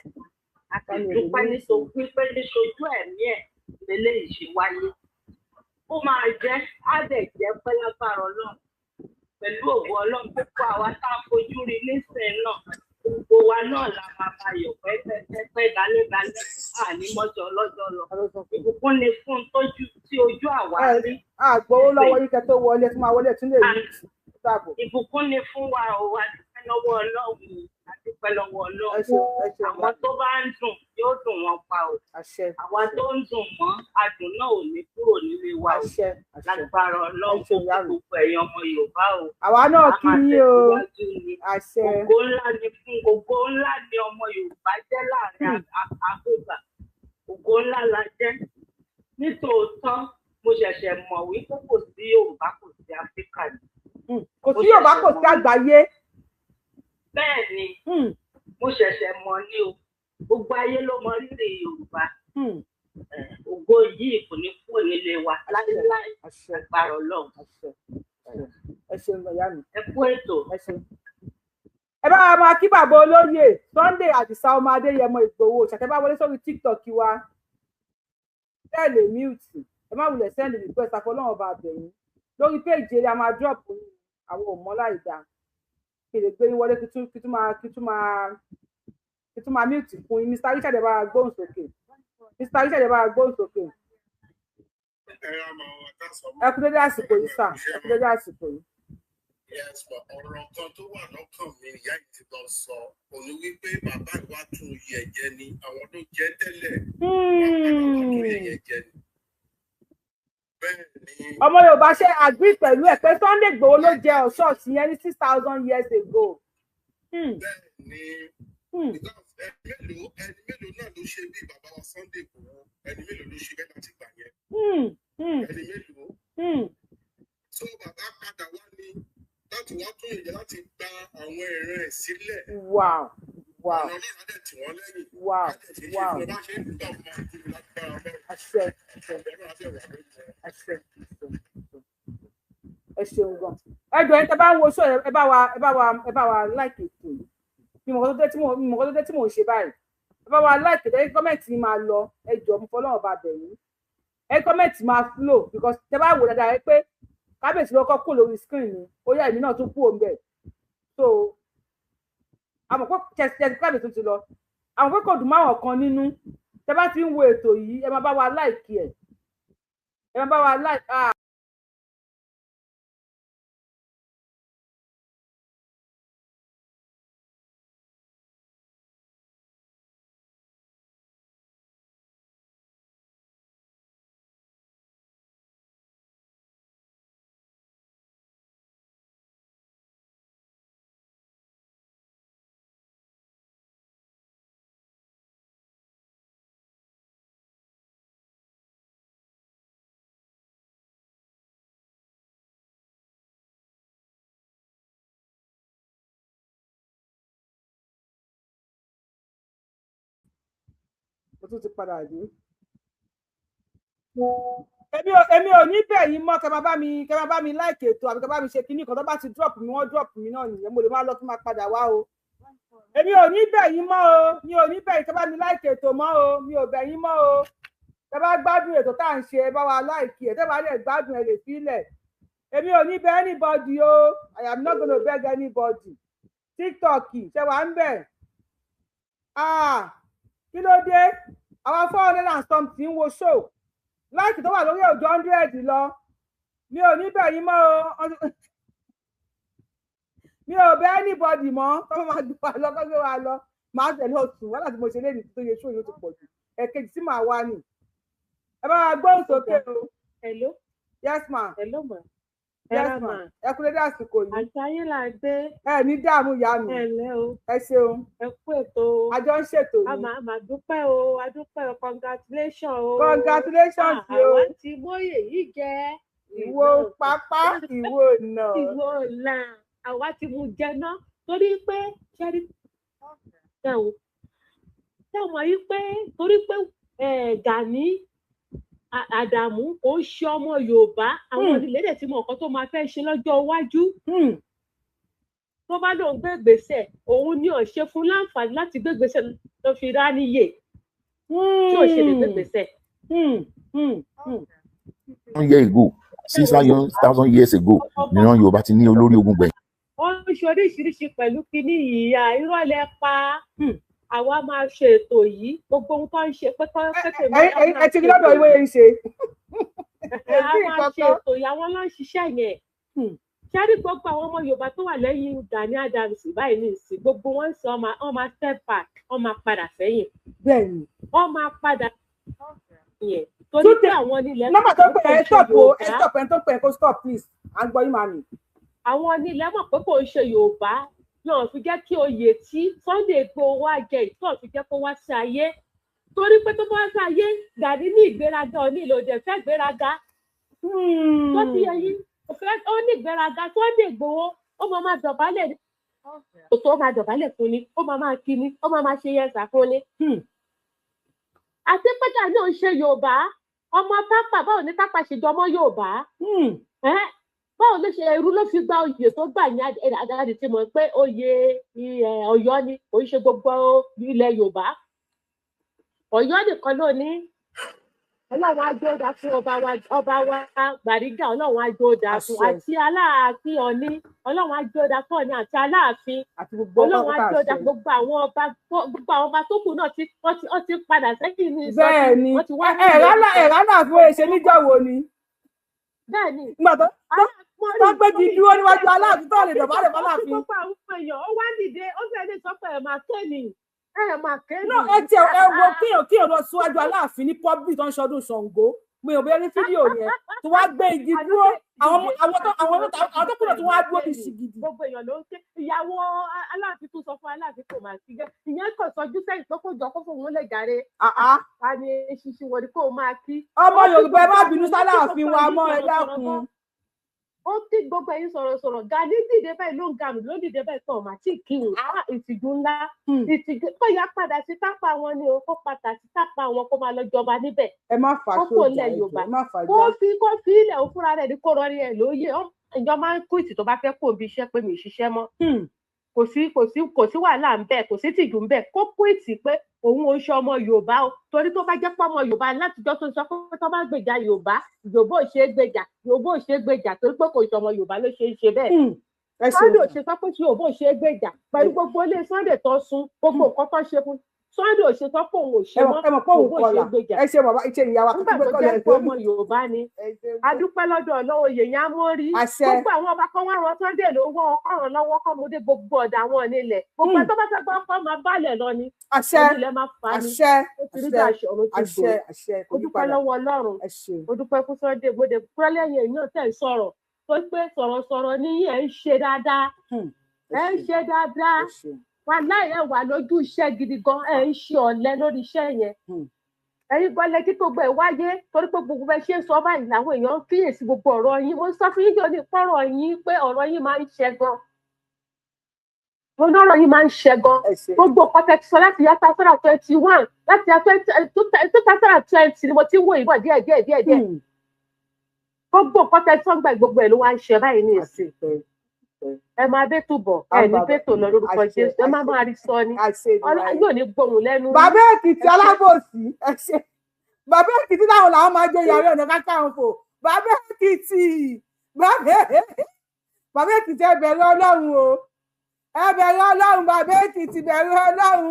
àti dúpẹ́ nítorí pé níṣojú ẹ̀mí ẹ̀ lélẹ́yìí ṣe wáyé ó máa jẹ́ àdẹ̀jẹ́ pẹ́lágbára ọlọ́run pẹ̀lú ògo ọlọ́run púpọ̀ àwa tá a fojú rí nísìnyí náà gbogbo wa náà la máa bá yọ̀ pẹ́pẹ́pẹ́ dálẹ́dálẹ́ àní mọ́jọ ọlọ́jọ́ lọ ìbùkún ni fún tójú tí ojú àwa rí. àgbowó lọ́wọ́ yín kẹ́ tó wọlé tí máa wọlé tún lè rí ìbùkún ni fún wa o a dúpẹ́ lọ́wọ́ ọlọ́run a dúpẹ́ lọ́wọ́ ọlọ́run àwọn tó bá ń dùn yóò dùn wọn pa o àwa tó ń dùn mọ́ adùn náà ò ní kúrò nílé wa o lágbára ọlọ́run fún gbogbo ẹ̀yin ọmọ Yorùbá o àwa náà kí yín o àṣẹ ògo ńlá ni ọmọ Yorùbá jẹ́ láàrin àgbègbà ògo ńlá la jẹ́ nítòótọ́ mo ṣẹ̀ṣẹ̀ mọ̀ wípé kò sí Yorùbá kò sí Áfíríkà ni. Kò sí Yorùbá kò sí àgbáyé. Bẹ́ẹ̀ ni mo ṣẹ̀ṣẹ̀ mọ̀ ní o gbogbo ayé ló mọ rírì Yorùbá ògo yìí kò ní kúrò nílé wa láíláí agbára Ọlọ́run. Ẹ ṣeun ìyá mi. Ẹ kú ètò. Ẹ bá wa máa kí bàbá olóyè Sunday Àdìsá ọmọ Adéyẹmọ Ìgbòho ṣàtẹ́ bá wọlé sórí TikTok wa bẹ́ẹ̀ lè mute ẹ má wulẹ̀ send request àfọlọ́run ọba àbẹ̀yìn lórí péjì eré a máa drop àwọn òmọ́lá ìdá kí lè gbé yín wọlé kí tún máa mute fún yín Mr. Richard ẹ bá gbóhùn sókè Mr. Richard ẹ bá gbóhùn sókè ẹ kú dédé àsìkò yìí sà ẹ kú dédé àsìkò yìí. ọ̀rọ̀ kan tó wà lọ́kàn mi ìyá yìí ti lọ sọ òní wípé bàbá ìwà tún yẹ jẹ ni àwọn tó jẹ tẹ́lẹ̀ wọ́n tún yẹ jẹ ni. ọmọ Yorùbá ṣe agree pẹ̀lú ẹ̀ pé Sunday Igboho ló jẹ ọ̀ṣọ́ọ̀ṣì yẹn ní 6,000 years ago. bẹ́ẹ̀ni ẹni mélòó náà ló ṣe bí bàbá wa Sunday Igboho ẹni mélòó ló ṣe bẹ́ẹ̀ láti gbà yẹn ẹni mélòó tó bàbá padà wá ní láti wá tún ìyẹn láti gba àwọn ẹ̀rẹ́ ẹ̀ sílẹ̀. Wow. Ọ̀nà ọlọ́run adẹ̀ tí wọ́n lẹ́yìn. Adẹ̀ ṣe ṣe fún ọ bá ṣe ń gbà ọmọ ìdílé lágbára ọlọ́run. Ẹ ṣeun gan. Ẹ jọ̀ọ́ ẹ bá ń wo show ẹ bá wa like ètò yìí. Mi mọ̀ kó tó dé tí mò ń ṣe báyìí. Ẹ bá wa like ètò yìí kọ́mẹ̀ntì máa lọ ẹ jọ̀ọ́ mo fọlọ́run bá bẹ̀ yín. Ẹ kọ́mẹ̀ntì máa flow because tẹ bá wò dáadáa ẹ pé kábíyèsí ló kọ́ kó lórí screen ni ó yá èmi náà tún kú òun bẹ̀. So àmọ́ pé tẹ̀sí kábíyèsí ti lọ àwọn pé kò dùn máwọn kan nínú tẹ bá ti ń wo ètò yìí ẹ máa bá wa like ẹ máa bá wa like ó tún ti padà dé. èmi ò ní bẹ̀ yín mọ́ kẹ́ máa bá mi like ètò àbí kẹ́ bá mi ṣe kinní kan tó bá ti drop mi wọ́n drop mi náà nìyẹn mo lè máa lọ kí n máa padà wá o. èmi ò ní bẹ̀ yín mọ́ o mi ò ní bẹ̀ yín kẹ́ bá mi like ètò mọ́ o mi ò bẹ̀ yín mọ́ o. tẹ́ bá gbádùn ètò tá à ń ṣe ẹ bá wa like ẹ̀ tẹ́ bá lè gbádùn ẹ lè fílẹ̀. èmi ò ní bẹ̀ anybody o I am not gonna beg anybody. TikTok ṣe wà ń bẹ̀. Kí ló dé àwọn 400 and something wo show láìkì tó wà lórí òjò 100 lọ mi ò ní bẹ̀ yín mọ́ o mi ò bẹ̀ anybody mọ́ tó máa gbé wa lọ kó gbé wa lọ máa tẹ̀lé ọ̀tún wọ́n láti mo ṣe léyìn tó yẹ ṣó yóò ti pọ̀ jù ẹ̀kejì tí màá wá nì ẹ bá wa gbóhùn sókè o. Hello. Yes ma. Hello ma. Yes ma. Ẹ kú dédé àsìkò yìí. Àtàyè là gbé. Ẹ ní dààmú ìyá mi. Ẹ lẹ́ o. Ẹ ṣeun. Ẹ kú ètò. Àjọ ń ṣètò yìí. Àmà dúpẹ́ o, adúpẹ́ o, congratulations o. Congratulations o. Àwọn tí mọ́yè yìí jẹ́. Ìwọ pápá, ìwọ nà. Ìwọ là, àwa ti mú jẹ náà torí pé ṣẹ́rí ṣẹ́wọ̀n yìí pé torí pé Gani Adamu kò ṣe ọmọ Yorùbá àwọn ìlédè tí mo nǹkan tó máa fẹ́ ṣe lọ́jọ́ iwájú tó bá lóun gbé gbèsè òun ni ò ṣe fún láǹfààní láti gbé gbèsè ló fi rá níyè tí ò ṣe lè gbé gbèsè. 1 year ago 6,000 years ago níran Yorùbá ti ní olórí ogun gbẹ̀yìn. wọ́n ń ṣe oríṣiríṣi pẹ̀lú kínní ìyá ìrọ̀lẹ́ pa àwa máa ṣe ètò yìí gbogbo ohun tó ń ṣe pé kọ́kẹ́tẹ̀ máa ẹ ti rí lọ́dọ̀ ìwé yẹn ṣe. a máa ṣe ètò yìí àwọn ló ń ṣiṣẹ́ yẹn ṣáàrí gbogbo àwọn ọmọ Yorùbá tó wà lẹ́yìn Gani Adams báyìí ní ìsìn gbogbo wọn ń sọ wọ́n máa step back wọ́n máa padà sẹ́yìn bẹ́ẹ̀ni wọ́n máa padà yẹn torí pé àwọn nílẹ̀ nọ́mbà tó pè é stop o ẹ stop ẹ tó pè é kó stop please à ń gbọ́ yín máa nì. àwọn nílẹ̀ mọ̀ pé kò ń ṣe Yorùbá náà fi jẹ́ kí oyè tí Sunday Igboho wá jẹ ìtọ́ fi jẹ́ kó wá sí ayé torí pé tó bá wá sí ayé Gani ní ìgbéraga ò ní ìlòdì fẹ́ gbéraga tó ti yẹ yín ó ní ìgbéraga Sunday Igboho ó máa dọ̀bálẹ̀ tó máa dọ̀bálẹ̀ fún ni ó máa kí ni ó máa ṣe yẹsà fún ni. àti pé Gani ò ń ṣe Yorùbá ọmọ Tápà báwo ni Tápà ṣe jọ ọmọ Yorùbá báwo ló ṣe ẹrú ló fi gba oyè tó gbà ní àdáàdì tí mo pé oyè Ọ̀yọ́ ni kò ń ṣe gbogbo ilẹ̀ Yorùbá Ọ̀yọ́ nìkan ló ní Ọlọ́run ajóòdà fún ọba wa Bàrígà Ọlọ́run ajóòdà fún àti Aláàfin Ọ̀ní Ọlọ́run ajóòdà fún Ọ̀ní àti Aláàfin Ọlọ́run ajóòdà gbogbo àwọn ọba tó kù náà wọ́n ti padà sẹ́yìn ní ìsọjí wọ́n ti wá ní ìlú. ẹ̀rọ náà fún èṣe níjọ́ wo ni. bẹ́ẹ̀ni tó gbégi dúró níwájú Aláàfin tó lè dọ̀bálẹ̀ fọláàfin. gbogbo àwọn èèyàn ó wá dìde ó fẹ́ẹ́ lè sọ pé ẹ̀ máa ké ni ẹ̀ máa ké ni. ẹ jẹ́ ẹ wo kíyàn lọ síwájú Aláàfin ní public tó ń ṣọdún Ṣàngó mi ò bẹ́ẹ̀ ní fídíò yẹn tó wá gbé igi dúró àwọn tó kúrò tó wá dúró bí ṣìgìdì. gbogbo èèyàn ló ń ké ìyàwó Aláàfin tó sọ fún Aláàfin kò máa kígẹ ìyẹn kò sọjú sẹ́yìn tó kó jọ kó fún òun lè jàre. a ní ṣíṣe wọlé kó o máa kí. ọmọ Yorùbá ẹ má bínú s'Aláàfin wa mọ́ ẹ dákun. ó kí gbogbo ẹ̀yin sọ̀rọ̀ Gani dìde bẹ́ẹ̀ ló ń gàmù ló dìde bẹ́ẹ̀ tán mà tí kí n ìtìjú ńlá ìtìjú kó yá padà sí Tápà wọn ni o kó padà sí Tápà wọn kó máa lọ jọba níbẹ̀. ẹ má fà á sójà ẹ má fà á já kó fi ilẹ̀ òfúra rẹ̀ ní kó rọrí ẹ̀ lóye ìjọ máa ń kú ìtì tó bá fẹ́ kó ibi iṣẹ́ pé mi ì ṣiṣẹ́ mọ́ kò sí wàhálà ń bẹ kò sí tìjú ń bẹ kó kú ìtì pé òun ò ń ṣe ọmọ Yorùbá o torí tó bá jẹ́ pé ọmọ Yorùbá látijọ́ tó ń sọ pé tó bá gbèjà Yorùbá ò ṣe é gbèjà torí pé kò ṣe ọmọ Yorùbá ló ṣe é ṣe bẹ́ẹ̀. Sunday ò ṣe sọ pé Yorùbá ò ṣe é gbèjà pẹ̀lú gbogbo ilé Sunday tó sún gbogbo nǹkan tó ṣe fún Sunday ò ṣe sọ pé òun ò ṣe mọ́ Yorùbá ò ṣe é gbèjà. ẹ ṣe bàbá ìṣe ìyàwó nígbà tó jẹ́ pé ọmọ Yorùbá ni adúpẹ́ lọ́dọ̀ Ọlọ́run yèyàn á mọ́ rí gbogbo àwọn ọba kan wá ran Sunday lówó ọ̀ràn lọ́wọ́ kọ́ mo dé gbogbo ọ̀dà àwọn onílẹ̀ gbogbo tó bá fẹ́ gbọ́ kọ́ máa bálẹ̀ lọ ni onílẹ̀ máa fà á ní àṣẹ ó dúpẹ́ lọ́wọ́ Ọlọ́run ó dúpẹ́ fún Sunday gbòde pẹ́lẹ́yìn èyí náà tẹ̀ ń sọ̀rọ̀ tó pé sọ̀rọ̀sọ̀rọ̀ ni ẹ̀ ń ṣe dáadáa wà láì ẹ̀ wà lójú iṣẹ́ gidi gan ẹ̀ ń ṣe ọ̀lẹ lórí iṣẹ́ yẹn ẹ̀yin gbọ́ lẹ́kí tó gbọ́ ẹ̀ wáyé torí pé gbogbo ẹ ṣe ń sọ báyìí làwọn èèyàn ń kíyèsí gbogbo ọ̀rọ̀ yín mo sọ fún yín jọ ní pọ́rọ̀ yín pé ọ̀rọ̀ yín máa ń ṣẹ gan mo ní ọ̀rọ̀ yín máa ń ṣẹ gan gbogbo pàtẹ́ ti sọ láti yá 2021 láti yá 2020 ni mo ti ń wò yín bọ̀ díẹ̀ gbogbo pàtẹ́ tí wọ́n gbà gbogbo ẹ̀ ló wá ń ṣe báyìí ní ìsìn ẹ máa bẹ túbọ̀ ẹ ní bẹ́tò lọ lórúkọ Jésù ẹ máa rí sọ ni Ọlọ́run yóò ní gbóhùn lẹ́nu. bàbá Èkìtì alábòsí ẹ ṣe bàbá Èkìtì táwọn làwọn máa jẹ Ààrẹ Ọ̀nà Kakanfò bàbá Èkìtì bàbá Èkìtì ẹ bẹ̀rù Ọlọ́run o ẹ bẹ̀rù Ọlọ́run bàbá Èkìtì bẹ̀rù Ọlọ́run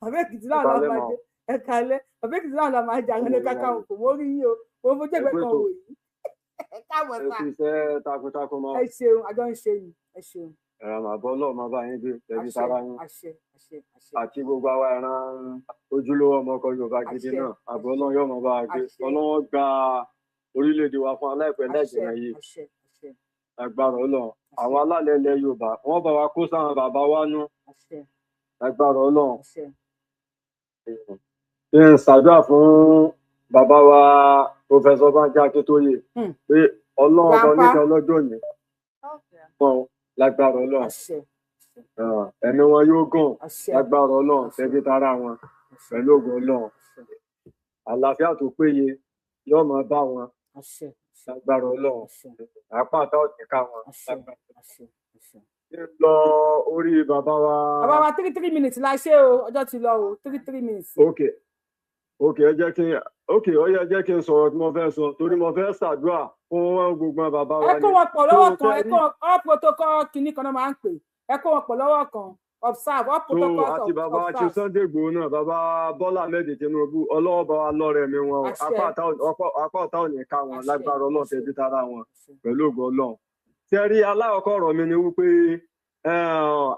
bàbá Èkìtì náà làwọn máa jẹ ẹ kalẹ̀ bàbá Èkìtì náà làwọn máa jẹ Ààrẹ Ọ̀nà Kakanfò mo rí yín o mo fojú ẹgbẹ́ kan wò yìí ẹ káàbọ̀ sá takuntakun máa ẹ ṣeun àjọ ń ṣe yìí ẹ ṣeun. ẹ̀rọ màá bọ́ lọ́ọ̀ máa bá yín gbé ẹbí sára yín. àṣẹ àti gbogbo àwa ìran ojúlówó ọmọ ọkọ Yorùbá gidi náà àbọ̀ Ọlọ́run yóò mọ̀ bá a gbé Ọlọ́run gba orílẹ̀-èdè wa fún aláìpẹ́ lẹ́jìnà yìí agbára Ọlọ́run àwọn alálẹ̀ ilẹ̀ Yorùbá wọ́n bá wa kó sáwọn bàbá wa nú agbára Ọlọ́run ṣe ń ṣàdúrà fún bàbá wa Professor Banji Akíntóyè pé Ọlọ́run ọba oníkẹ́ ọlọ́jọ́ yìí fún lágbára Ọlọ́run ẹ̀mí wọn yóò gùn lágbára Ọlọ́run tẹ́bí tara wọn pẹ̀lú ògùn Ọlọ́run àlàáfíà tó péye yóò máa bá wọn lágbára Ọlọ́run àpá àtà òjìká wọn lágbára Ọlọ́run. Lọ orí bàbá wa 3 minutes la ṣe o ọjọ́ ti lọ o 3 minutes. ok ẹ jẹ́ kí n sọ̀rọ̀ tí mo fẹ́ sọ torí mo fẹ́ ṣàdúrà fún gbogbo bàbá wa. ẹ kó wọn pọ̀ lọ́wọ́ kan ẹ kó all protocol kìíní kan náà máa ń pè ẹ kó wọn pọ̀ lọ́wọ́ kan observe all protocol observe. àti bàbá wa ti Sunday Igboho náà bàbá Bọ́lá Ahmed Tinubu ọlọ́wọ́ bá wa lọ́rẹ̀ mi wọn apá ọ̀tá ò ní ká wọn lágbára Ọlọ́run tẹ́bí tara wọn pẹ̀lú ògo Ọlọ́run. Tẹ́rí aláwọ̀kọ́ ọ̀rọ̀ mi ni wípé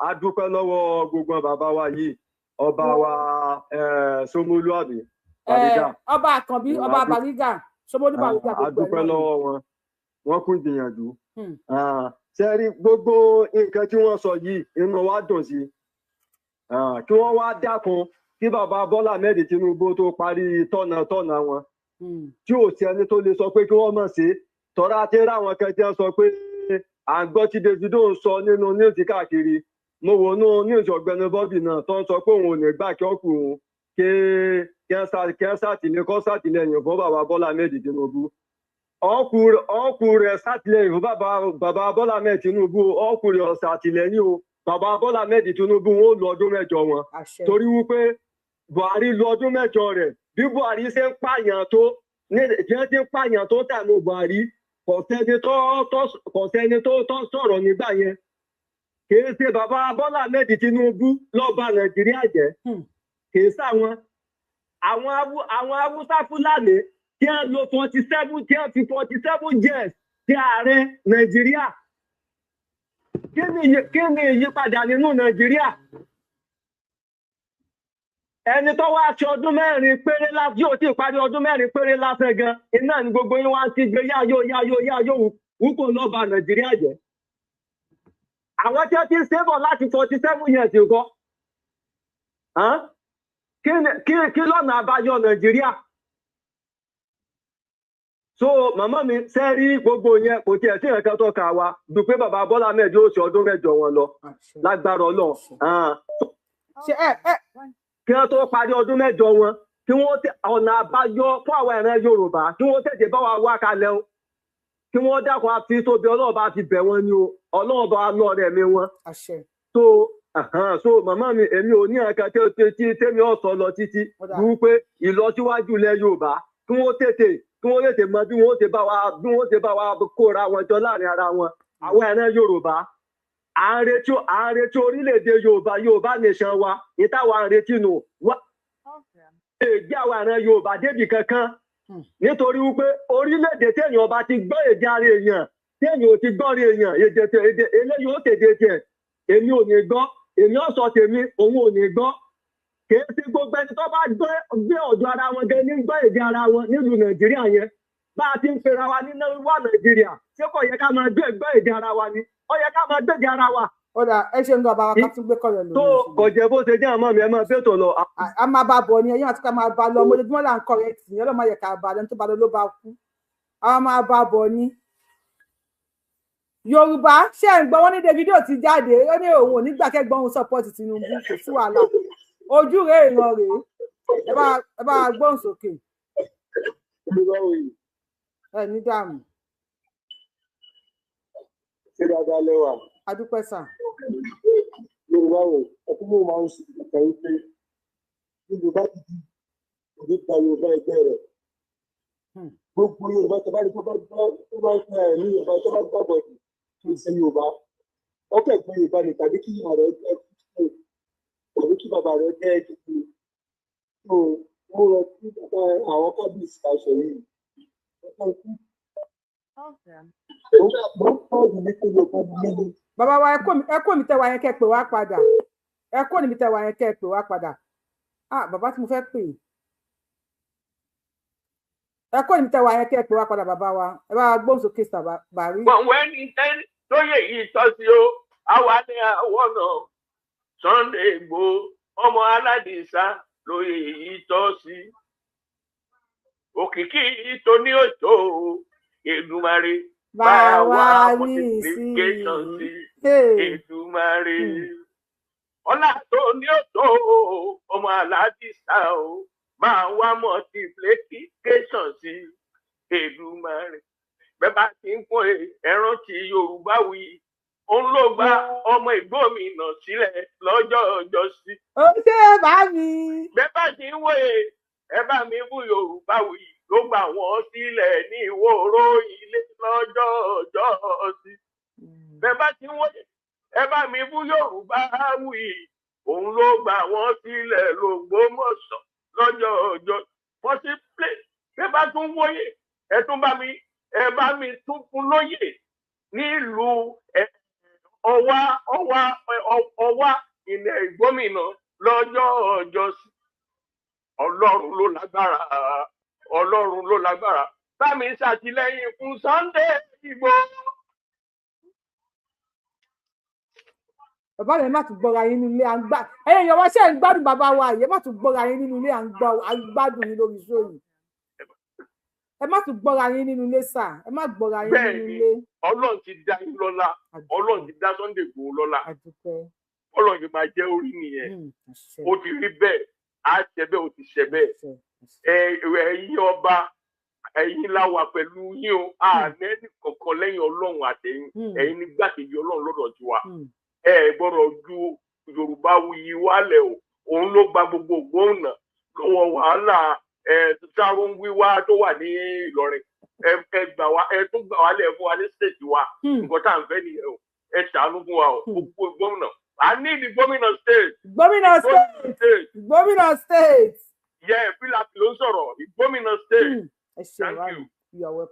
a dúpẹ́ lọ́wọ́ gbogbo bàbá wa yìí ọba wa Ṣómólú àbí Bàrígà ọba Àkànbí ọba Bàrígà Ṣómólú Bàrígà a dúpẹ́ lọ́wọ́ wọn kún gbìyànjú. Tẹ́rí gbogbo nǹkan tí wọ́n sọ yìí inú wa dùn sí kí wọ́n wá dákun kí bàbá Bọ́lá Ahmed Tinubu tó parí tọ̀nà wọn tí ò sí ẹni tó lè sọ pé kí wọ́n mọ̀ sí tọ́ra tí ráwọn kẹjẹ sọ pé à ń gbọ́ tí Davido ń sọ nínú níwùsì káàkiri mo wò nú níwùsì Ọ̀gbẹ́ni Bobby náà tó ń sọ pé òun ò ní gbà kí ọkùnrin kí ẹ sàtìlẹ́yìn fún bàbá Bọ́lá Ahmed Tinubu ọkùnrin rẹ̀ sàtìlẹ́yìn fún bàbá Bọ́lá Ahmed Tinubu ọkùnrin ọ̀sẹ̀ àtìlẹ́yìn o bàbá Bọ́lá Ahmed Tinubu wọn ó lu ọdún mẹ́jọ wọn torí wípé Buhari lu ọdún mẹ́jọ rẹ̀ bí Buhari ṣe ń pààyàn tó jẹ́ ti ń pààyàn tó tànú Buhari kò sẹ́ni tó sọ̀rọ̀ nígbà yẹn kìí ṣe bàbá Bọ́lá Ahmed Tinubu ló bà Nàìjíríà jẹ́ kìí sáwọn àwọn Haúsá Fúlàní tí a lo 47 tí a fi 47 years tí ààrẹ Nàìjíríà kí ni ìyípadà nínú Nàìjíríà ẹni tó wá ṣe ọdún mẹ́rin péré láti yóò tí parí ọdún mẹ́rin péré lásán gan iná ni gbogbo yín wá sí gbé yáyó wúkọ lọ́ba Nàìjíríà jẹ́ àwọn tí ó ti ń sẹ́bọ̀ láti 47 years ago kí lọ́nà àbáyọ Nàìjíríà so màmá mi ṣe rí gbogbo yẹn kò tiẹ̀ sí ẹ̀ka tó kà wá dùpẹ́ bàbá Bọ́lá Ahmed ó ṣe ọdún mẹ́jọ wọn lọ lágbára Ọlọ́run kí wọ́n tó parí ọdún mẹ́jọ wọn kí wọ́n ọ̀nà àbáyọ fún àwọn ìran Yorùbá kí wọ́n tètè bá wa wá kalẹ̀ o kí wọ́n dákun àti tóbi Ọlọ́run bá ti bẹ̀ wọ́n ni o Ọlọ́run bá lọ rẹ̀ mi wọn. so màmá mi èmi ò ní ẹ̀ka tí tèmi ọ̀sán lọ títí wú pé ìlọsíwájú ilẹ̀ Yorùbá kí wọ́n tètè mọ bí wọ́n ṣe bá wa kóra wọn jọ láàrin ara wọn àwọn ìran Yorùbá à ń retí orílẹ̀-èdè Yorùbá nation wa ìtawà à ń retí nù wá èdè àwọn àrùn Yorùbá débì kankan nítorí wípé orílẹ̀-èdè téèyàn bá ti gbọ́ èdè ara èèyàn téèyàn ò ti gbọ́ rí èèyàn èdè eléyìí ó tèdè tiẹ̀ èmi ò ní gbọ́ èmi ò sọ tèmi òun ò ní gbọ́ kìí sí gbogbo ẹni tó bá gbé ọ̀dọ̀ ara wọn gẹ́ ní gbọ́ èdè ara wọn nílùú Nàìjíríà yẹn bá a ti ń pera wa ní wà Nàìjíríà ṣé kò yẹ ká máa gbọ́ èdè ara wa ni ó yẹ ká máa gbèdè ara wa. ó dà ẹ ṣe ń lọ àbáwá ká tún gbé kọyọ lórí. tó kọjẹ bó ṣe jẹ́ àmọ́ mi ẹ máa bẹ́tò lọ. a máa bá bọ̀ ni ẹ̀yìn àti ká máa bá lọ ọmọdéjúmọ́ là ń kọ̀ rẹ̀ tì ní ọlọ́mọ yẹ ká bá lẹ́nu tó bá lọ ló bá kú. a máa bá bọ̀ ni. Yorùbá ṣé ń gbọ́ wọ́n ní Davido ti jáde ó ní òun ò ní gbàkẹ́gbọ́n òun sọ́pọ́ọ̀tì Tinubu kò sí wàhálà ojú rẹ̀ ìran rèé ẹ bá gbóhùn sókè. ẹ ní dààmú. ṣé dáadáa lẹ́wà. adúpẹ́ sà. Yorùbá rẹ̀ ẹkún mọ́ máa ń ṣe ìkà wípé Yorùbá ti di òde gba Yorùbá ẹgbẹ́ rẹ̀. Gbogbo Yorùbá tó bá rí tó bá ń pa ẹ̀mí Yorùbá tó bá gbàgbọ́ tó ṣe Yorùbá. Ọkọ̀ ẹ̀gbọ́n Yorùbá ni tàbí kí ìyá rẹ̀ jẹ́ kíkó tàbí kí bàbá rẹ̀ jẹ́ kíkó. Tó mo rọ kí bàbá àwọn kábíyèsí ká ṣe yìí. Bàbá wa ẹ kó mi tẹ́ wa yẹn kẹ́ pè wá padà ẹ kó níbi tẹ́ wà yẹn kẹ́ ẹ pè wá padà bàbá tí mo fẹ́ pè ẹ kó níbi tẹ́ wà yẹn kẹ́ ẹ pè wá padà bàbá wa ẹ bá gbóhùn sókè Bàrí. gbọ̀nwẹ́ ní tẹ́lẹ̀ lóye yìí tọ́ sí o àwa ní àwọn náà Sunday Igboho ọmọ aládìsá lóye yìí tọ́ sí òkìkí tó ní òjò Èdùmàrè bá wa multiplication sí Èdùmàrè ọlá tó ní òjò ọmọ aládìsá o bá wa multiplication sí Èdùmàrè bẹ́ẹ̀ bá ti ń pọ́n ẹran tí Yorùbá wí òun ló gba ọmọ ìgbómìnà sílẹ̀ lọ́jọ́ ọjọ́ sí. ó ṣe bá mi. bẹ́ẹ̀ bá ti ń wòye ẹ bá mi bú Yorùbá wí ló gbà wọ́n sílẹ̀ ní ìwòrò ilé lọ́jọ́ ọjọ́ sí. bẹ́ẹ̀ bá ti ń wòye ẹ bá mi bú Yorùbá wí òun ló gbà wọ́n sílẹ̀ l'Ògbómọ̀ṣọ́ lọ́jọ́ ọjọ́ fọ́sí plé bẹ́ẹ̀ bá tún wòye ẹ bá mi tún fún lóyè nílùú ọwá ilẹ̀ ìgbómìnà lọ́jọ́ ọjọ́ sí. Ọlọ́run ló lágbára bá mi ṣàtìlẹ́yìn fún Sunday Igboho. bàbá rẹ̀ má tún gbọ́ra yín nínú ilé à ń gbà ẹ̀yìn ìyọ̀wọ́ ṣe ń gbádùn bàbá wa yìí ẹ má tún gbọ́ra yín nínú ilé à ń gbádùn yín lórí sóyìn ẹ má tún gbọ́ra yín nínú ilé sà ẹ má gbọ́ra yín nínú ilé. Ọlọ́run ti dá yín lọ́lá Ọlọ́run ti dá Sunday Igboho lọ́lá Ọlọ́run ti máa jẹ́ orí nìyẹn ó ti rí bẹ́ẹ̀ á ṣe bẹ́ẹ̀ ó ti ṣe bẹ́ẹ̀ ẹ̀yin ọba ẹ̀yin la wà pẹ̀lú yín o ànẹ́ẹ̀dì kankan lẹ́yìn Ọlọ́run àtẹ̀yìn ẹ̀yin ní gbàkejì Ọlọ́run lọ́dọ̀ tiwa ẹ gbọ́dọ̀ ju Yorùbá wuyì wálẹ̀ o òun ló gba gbogbo ògbóǹnà lọ́wọ́ wàhálà sárún wíwá tó wà ní Ìlọrin ẹ tún gbà wá lẹ̀ fún wa ní state wa nǹkan tá à ń fẹ́ nìyẹn o ẹ ṣàánú fún wa o gbogbo gómìnà I need the gómìnà state. gómìnà state. Fílàpì ló ń sọ̀rọ̀ gómìnà state. Thank you.